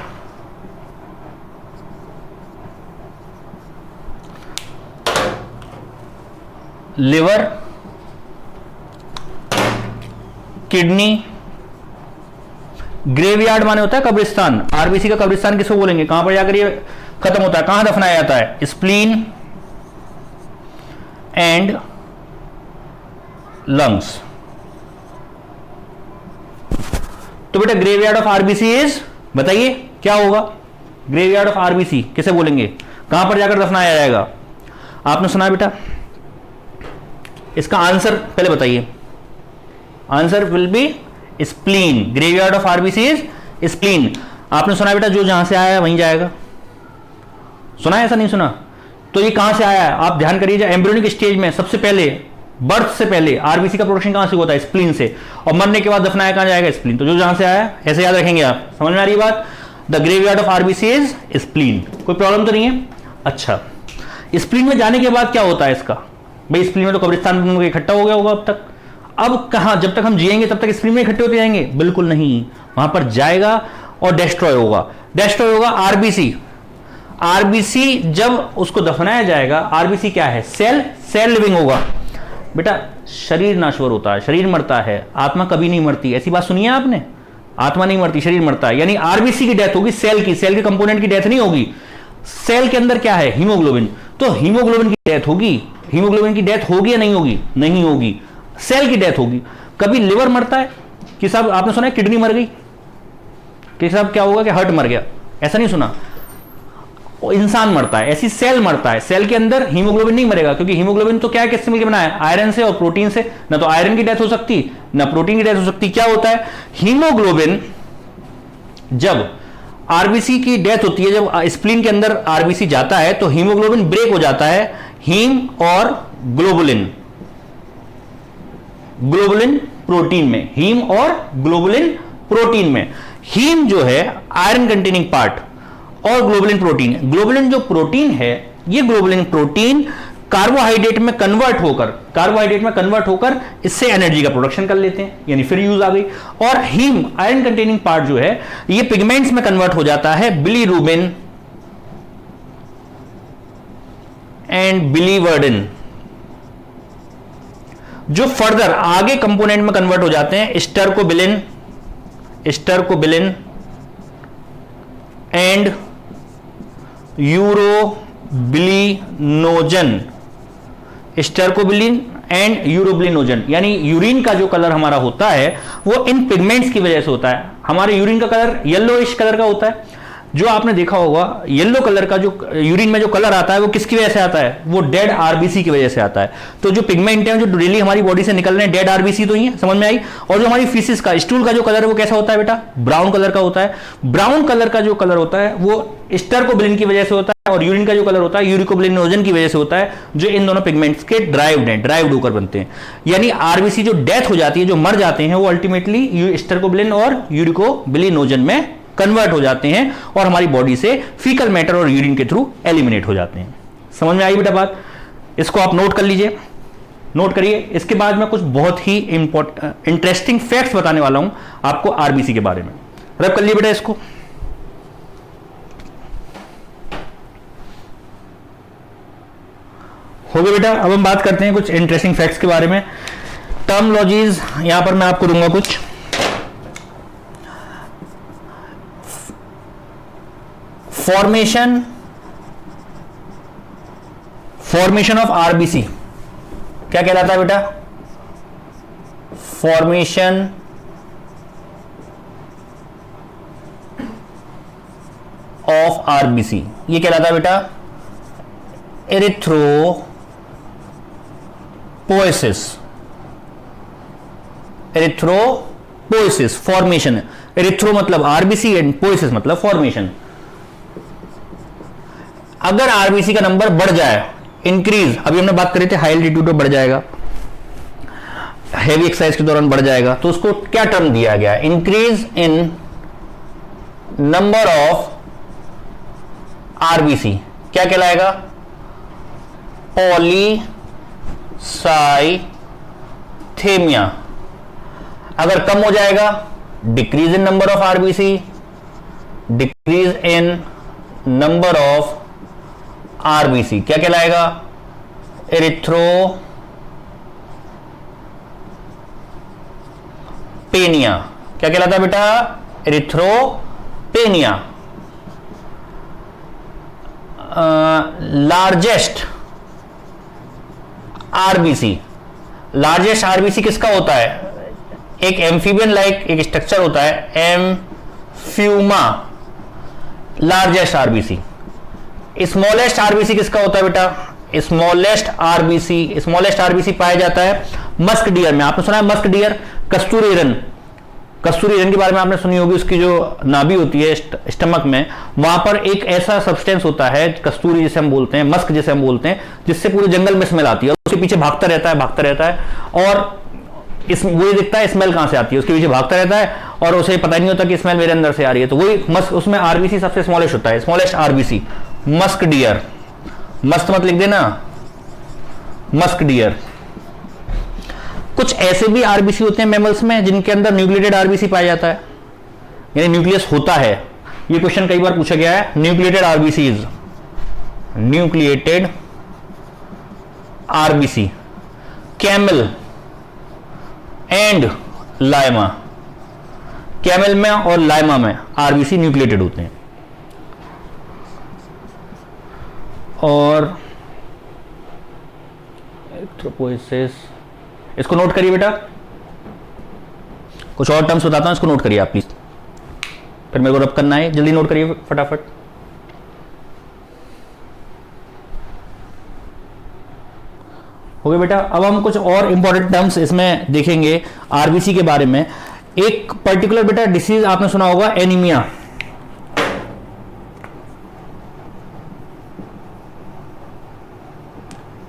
Liver, kidney. ग्रेवयार्ड माने होता है कब्रिस्तान. आरबीसी का कब्रिस्तान किसको बोलेंगे? कहां पर जाकर ये खत्म होता है, कहां दफनाया जाता है? Spleen and lungs. तो बेटा ग्रेवयार्ड ऑफ आरबीसी इज, बताइए क्या होगा? ग्रेवयार्ड ऑफ आरबीसी किसे बोलेंगे? कहां पर जाकर दफनाया जाएगा? आपने सुना बेटा? इसका आंसर पहले बताइए. Answer will B spleen. Graveyard of RBC is spleen. आपने सुना बेटा, जो जहां से आया है वहीं जाएगा? सुना है? ऐसा नहीं सुना? तो ये कहां से आया है आप ध्यान करिए. एम्ब्रियोनिक स्टेज में सबसे पहले, बर्थ से पहले आरबीसी का प्रोडक्शन कहां से होता है? स्प्लीन से. और मरने के बाद दफनाया कहां जाएगा? स्प्लीन. तो जो जहां से आया है, ऐसे याद रखेंगे आप. समझ में आ रही बात? The graveyard of RBC is spleen. कोई प्रॉब्लम तो नहीं है? अच्छा, स्प्लीन में जाने के बाद क्या होता है इसका? भाई स्प्लीन में तो कब्रिस्तान में इकट्ठा हो गया होगा अब तक. अब कहां, जब तक हम जिएंगे तब तक स्प्लीन में इकट्ठे होते जाएंगे? बिल्कुल नहीं. वहां पर जाएगा और डिस्ट्रॉय होगा. डिस्ट्रॉय होगा आरबीसी. आरबीसी जब उसको दफनाया जाएगा, आरबीसी क्या है? सेल. सेल लिविंग होगा बेटा. शरीर नाश्वर होता है, शरीर मरता है, आत्मा कभी नहीं मरती. ऐसी बात सुनी है आपने? आत्मा नहीं मरती, शरीर मरता है. यानी आरबीसी की डेथ होगी, सेल की. सेल के कंपोनेंट की डेथ नहीं होगी. सेल के अंदर क्या है? हीमोग्लोबिन. तो हीमोग्लोबिन की डेथ होगी. हीमोग्लोबिन की डेथ होगी या नहीं होगी? नहीं होगी. सेल की डेथ होगी. कभी लिवर मरता है कि साहब आपने सुना है किडनी मर गई, कि साहब क्या होगा कि हार्ट मर गया? ऐसा नहीं सुना, वो इंसान मरता है, ऐसी सेल मरता है, सेल के अंदर हीमोग्लोबिन नहीं मरेगा, क्योंकि हीमोग्लोबिन तो क्या है, किससे मिलकर बना है, आयरन से और प्रोटीन से। ना तो आयरन की डेथ हो सकती ना प्रोटीन की डेथ हो सकती। क्या होता है, हीमोग्लोबिन जब आरबीसी की डेथ होती है, जब स्प्लीन के अंदर आरबीसी जाता है तो हीमोग्लोबिन ब्रेक हो जाता है हीम और ग्लोबुलिन, ग्लोबुलिन प्रोटीन में, हीम और ग्लोबुलिन प्रोटीन में। हीम जो है आयरन कंटेनिंग पार्ट और ग्लोबुलिन प्रोटीन, ग्लोबुलिन जो प्रोटीन है, ये ग्लोबुलिन प्रोटीन कार्बोहाइड्रेट में कन्वर्ट होकर इससे एनर्जी का प्रोडक्शन कर लेते हैं, यानी फिर यूज आ गई। और हीम आयरन कंटेनिंग पार्ट जो है ये पिगमेंट्स में कन्वर्ट हो जाता है बिलीरुबिन एंड बिलीवर्डिन, जो फर्दर आगे कंपोनेंट में कन्वर्ट हो जाते हैं stercobilin and urobilinogen, stercobilin and urobilinogen. यानी यूरिन का जो कलर हमारा होता है वो इन पिगमेंट्स की वजह से होता है। हमारे यूरिन का कलर येलोइश कलर का होता है, जो आपने देखा होगा येलो कलर का जो यूरिन में जो कलर आता है वो किसकी वजह से आता है, वो डेड आरबीसी की वजह से आता है। तो जो पिगमेंट है जो डेली हमारी बॉडी से निकल रहे हैं डेड आरबीसी तो ही है, समझ में आई। और जो हमारी फीसिस का स्टूल का जो कलर है वो कैसा होता है बेटा, ब्राउन कलर का होता है। ब्राउन कलर का जो कलर होता है वो स्टर्कोबिलिन की वजह से होता है, और यूरिन का जो कलर होता है यूरिकोबिलिनोजन की वजह से होता है, जो इन दोनों पिगमेंट्स के ड्राइव्ड होकर बनते हैं। यानी आरबीसी जो डेथ हो जाती है, जो मर जाते हैं, वो अल्टीमेटली स्टर्कोबिलिन और यूरिकोबिलिनोजन में कन्वर्ट हो जाते हैं और हमारी बॉडी से फीकल मैटर और यूरिन के थ्रू एलिमिनेट हो जाते हैं। समझ में आई बेटा बात, इसको आप नोट कर लीजिए, नोट करिए। इसके बाद मैं कुछ बहुत ही इंटरेस्टिंग फैक्ट्स बताने वाला हूं आपको आरबीसी के बारे में। रब कर लिए बेटा इसको। हो गया बेटा। अब हम बात करते हैं कुछ इंटरेस्टिंग फैक्ट्स के बारे में। टर्मोलॉजीज यहां पर मैं आपको दूंगा कुछ। फॉर्मेशन ऑफ आरबीसी क्या कहलाता है बेटा, फॉर्मेशन ऑफ आरबीसी ये कहलाता है बेटा एरिथ्रोपोएसिस फॉर्मेशन। एरिथ्रो मतलब आरबीसी एंड पोएसिस मतलब फॉर्मेशन। अगर आरबीसी का नंबर बढ़ जाए, इंक्रीज, अभी हमने बात करी थी हाई एल्टीट्यूड पर बढ़ जाएगा, हैवी एक्सरसाइज के दौरान बढ़ जाएगा, तो उसको क्या टर्म दिया गया है, increase in number of RBC क्या कहलाएगा, पॉलीसाइथेमिया। अगर कम हो जाएगा, decrease in number of RBC, decrease in number of RBC क्या कहलाएगा, एरिथ्रोपेनिया। क्या कहलाता है बेटा, एरिथ्रोपेनिया। लार्जेस्ट आरबीसी, लार्जेस्ट आरबीसी किसका होता है, एक एम्फीबियन लाइक एक स्ट्रक्चर होता है एम्फ्यूमा, लार्जेस्ट आरबीसी। स्मॉलेस्ट आरबीसी किसका होता है बेटा, स्मॉलेस्ट आरबीसी पाया जाता है मस्क डियर में। आपने सुना है मस्क डियर, कस्तूरी हिरन के बारे में आपने सुनी होगी। उसकी जो नाभि होती है स्टमक में, वहां पर एक ऐसा सब्सटेंस होता है कस्तूरी जिसे हम बोलते हैं, मस्क जिसे हम बोलते हैं, जिससे पूरे जंगल में स्मेल आती है और उसके पीछे भागता रहता है और वो ये दिखता है स्मेल कहां से आती है, उसके पीछे भागता रहता है और उसे पता नहीं होता कि स्मेल मेरे अंदर से आ रही है। तो वही मस्क, उसमें आरबीसी सबसे स्मॉलेस्ट होता है, स्मॉलेस्ट आरबीसी मस्क डियर। मस्त मत लिख देना, मस्क डियर। कुछ ऐसे भी आरबीसी होते हैं मैमल्स में जिनके अंदर न्यूक्लिएटेड आरबीसी पाया जाता है, यानी न्यूक्लियस होता है। ये क्वेश्चन कई बार पूछा गया है, nucleated RBCs, nucleated RBC, camel and llama. Camel में और लाइमा में आरबीसी न्यूक्लिएटेड होते हैं। और एरिथ्रोपोएसिस, इसको नोट करिए बेटा। कुछ और टर्म्स बताता हूं, इसको नोट करिए आप प्लीज। फिर मेरे को रब करना है, जल्दी नोट करिए फटाफट। हो गया बेटा। अब हम कुछ और इंपॉर्टेंट टर्म्स इसमें देखेंगे आरबीसी के बारे में। एक पर्टिकुलर बेटा डिसीज आपने सुना होगा, एनीमिया।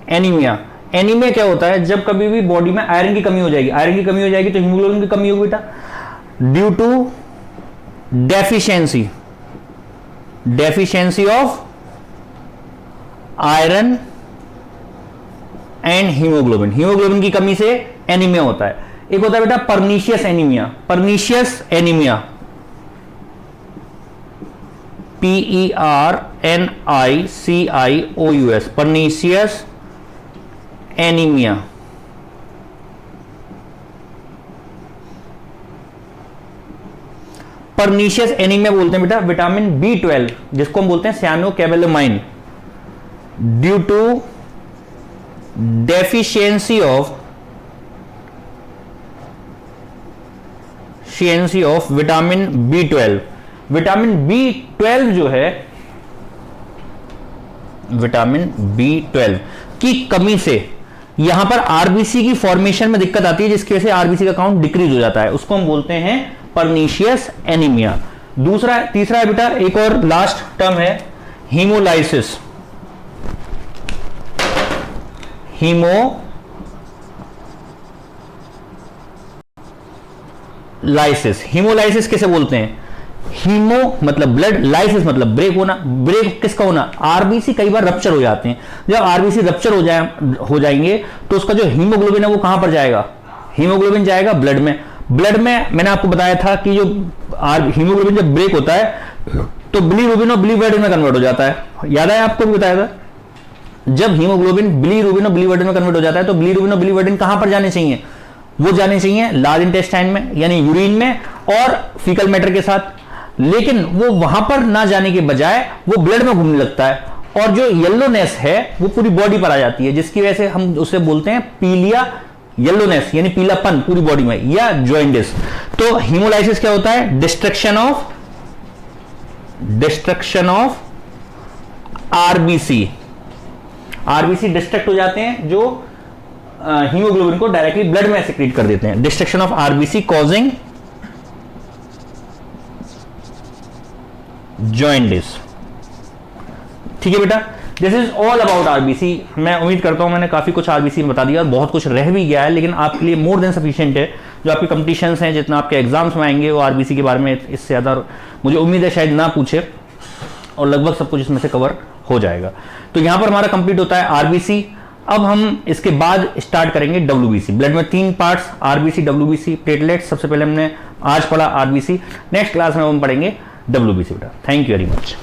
एनीमिया, एनीमिया क्या होता है? जब कभी भी बॉडी में आयरन की कमी हो जाएगी, आयरन की कमी हो जाएगी तो हीमोग्लोबिन की कमी होगी बेटा, due to deficiency of iron and haemoglobin. Haemoglobin की कमी से एनीमिया होता है। एक होता है बेटा pernicious anaemia. Pernicious anaemia, PERNICIOUS, pernicious anaemia. Pernicious anaemia बोलते हैं बेटा विटामिन B12 जिसको हम बोलते हैं cyanocobalamin, due to deficiency of vitamin B12। Vitamin B12 जो है, विटामिन B12 की कमी से यहां पर आरबीसी की फॉर्मेशन में दिक्कत आती है, जिसकी वजह से आरबीसी का काउंट डिक्रीज हो जाता है, उसको हम बोलते हैं पर्नीशियस एनीमिया। तीसरा है बेटा, एक और लास्ट टर्म है हीमोलाइसिस। हीमोलाइसिस किसे बोलते हैं? हीमो मतलब ब्लड, लाइसिस मतलब ब्रेक होना। ब्रेक किसका होना? आरबीसी कई बार रप्चर हो जाते हैं। जब आरबीसी रप्चर हो जाएंगे तो उसका जो हीमोग्लोबिन है वो कहां पर जाएगा? हीमोग्लोबिन जाएगा ब्लड में। ब्लड में मैंने आपको बताया था कि जो हीमोग्लोबिन जब ब्रेक होता है तो बिलीरुबिन और बिलीवर्डिन में कन्वर्ट हो जाता है। याद है आपको भी बताया था? जब हीमोग्लोबिन बिलीरुबिन और बिलीवर्डिन में कन्वर्ट हो जाता है तो बिलीरुबिन और बिलीवर्डिन कहां पर जाने चाहिए? वो जाने चाहिए लार्ज इंटेस्टाइन में, यानी यूरिन में और फीकल मैटर के साथ। लेकिन वो वहां पर ना जाने के बजाय वो ब्लड में घूमने लगता है और जो येलोनेस है वो पूरी बॉडी पर आ जाती है, जिसकी वजह से हम उसे बोलते हैं पीलिया, येलोनेस यानी पीलापन पूरी बॉडी में, या जॉइंटिस। तो हीमोलाइसिस क्या होता है? Destruction of RBC. RBC destruct हो जाते हैं जो हीमोग्लोबिन को डायरेक्टली ब्लड में सेक्रेट कर देते हैं। Destruction of RBC causing jaundice. ठीक है बेटा, this is all about RBC. मैं उम्मीद करता हूं मैंने काफी कुछ आरबीसी में बता दिया और बहुत कुछ रह भी गया है, लेकिन आपके लिए मोर देन सफिशिएंट है। जो आपके कंपटीशंस हैं, जितना आपके एग्जाम्स में आएंगे, वो आरबीसी के बारे में इससे ज्यादा मुझे उम्मीद है शायद ना पूछे, और लगभग सब कुछ इसमें से कवर हो जाएगा। तो यहां पर हमारा कंप्लीट होता है आरबीसी। अब हम इसके बाद स्टार्ट करेंगे डब्ल्यूबीसी। ब्लड में 3 पार्ट्स, आरबीसी, डब्ल्यूबीसी, प्लेटलेट्स। सबसे पहले हमने आज पढ़ा आरबीसी, नेक्स्ट क्लास में हम पढ़ेंगे डब्ल्यूबीसी बेटा। Thank you very much.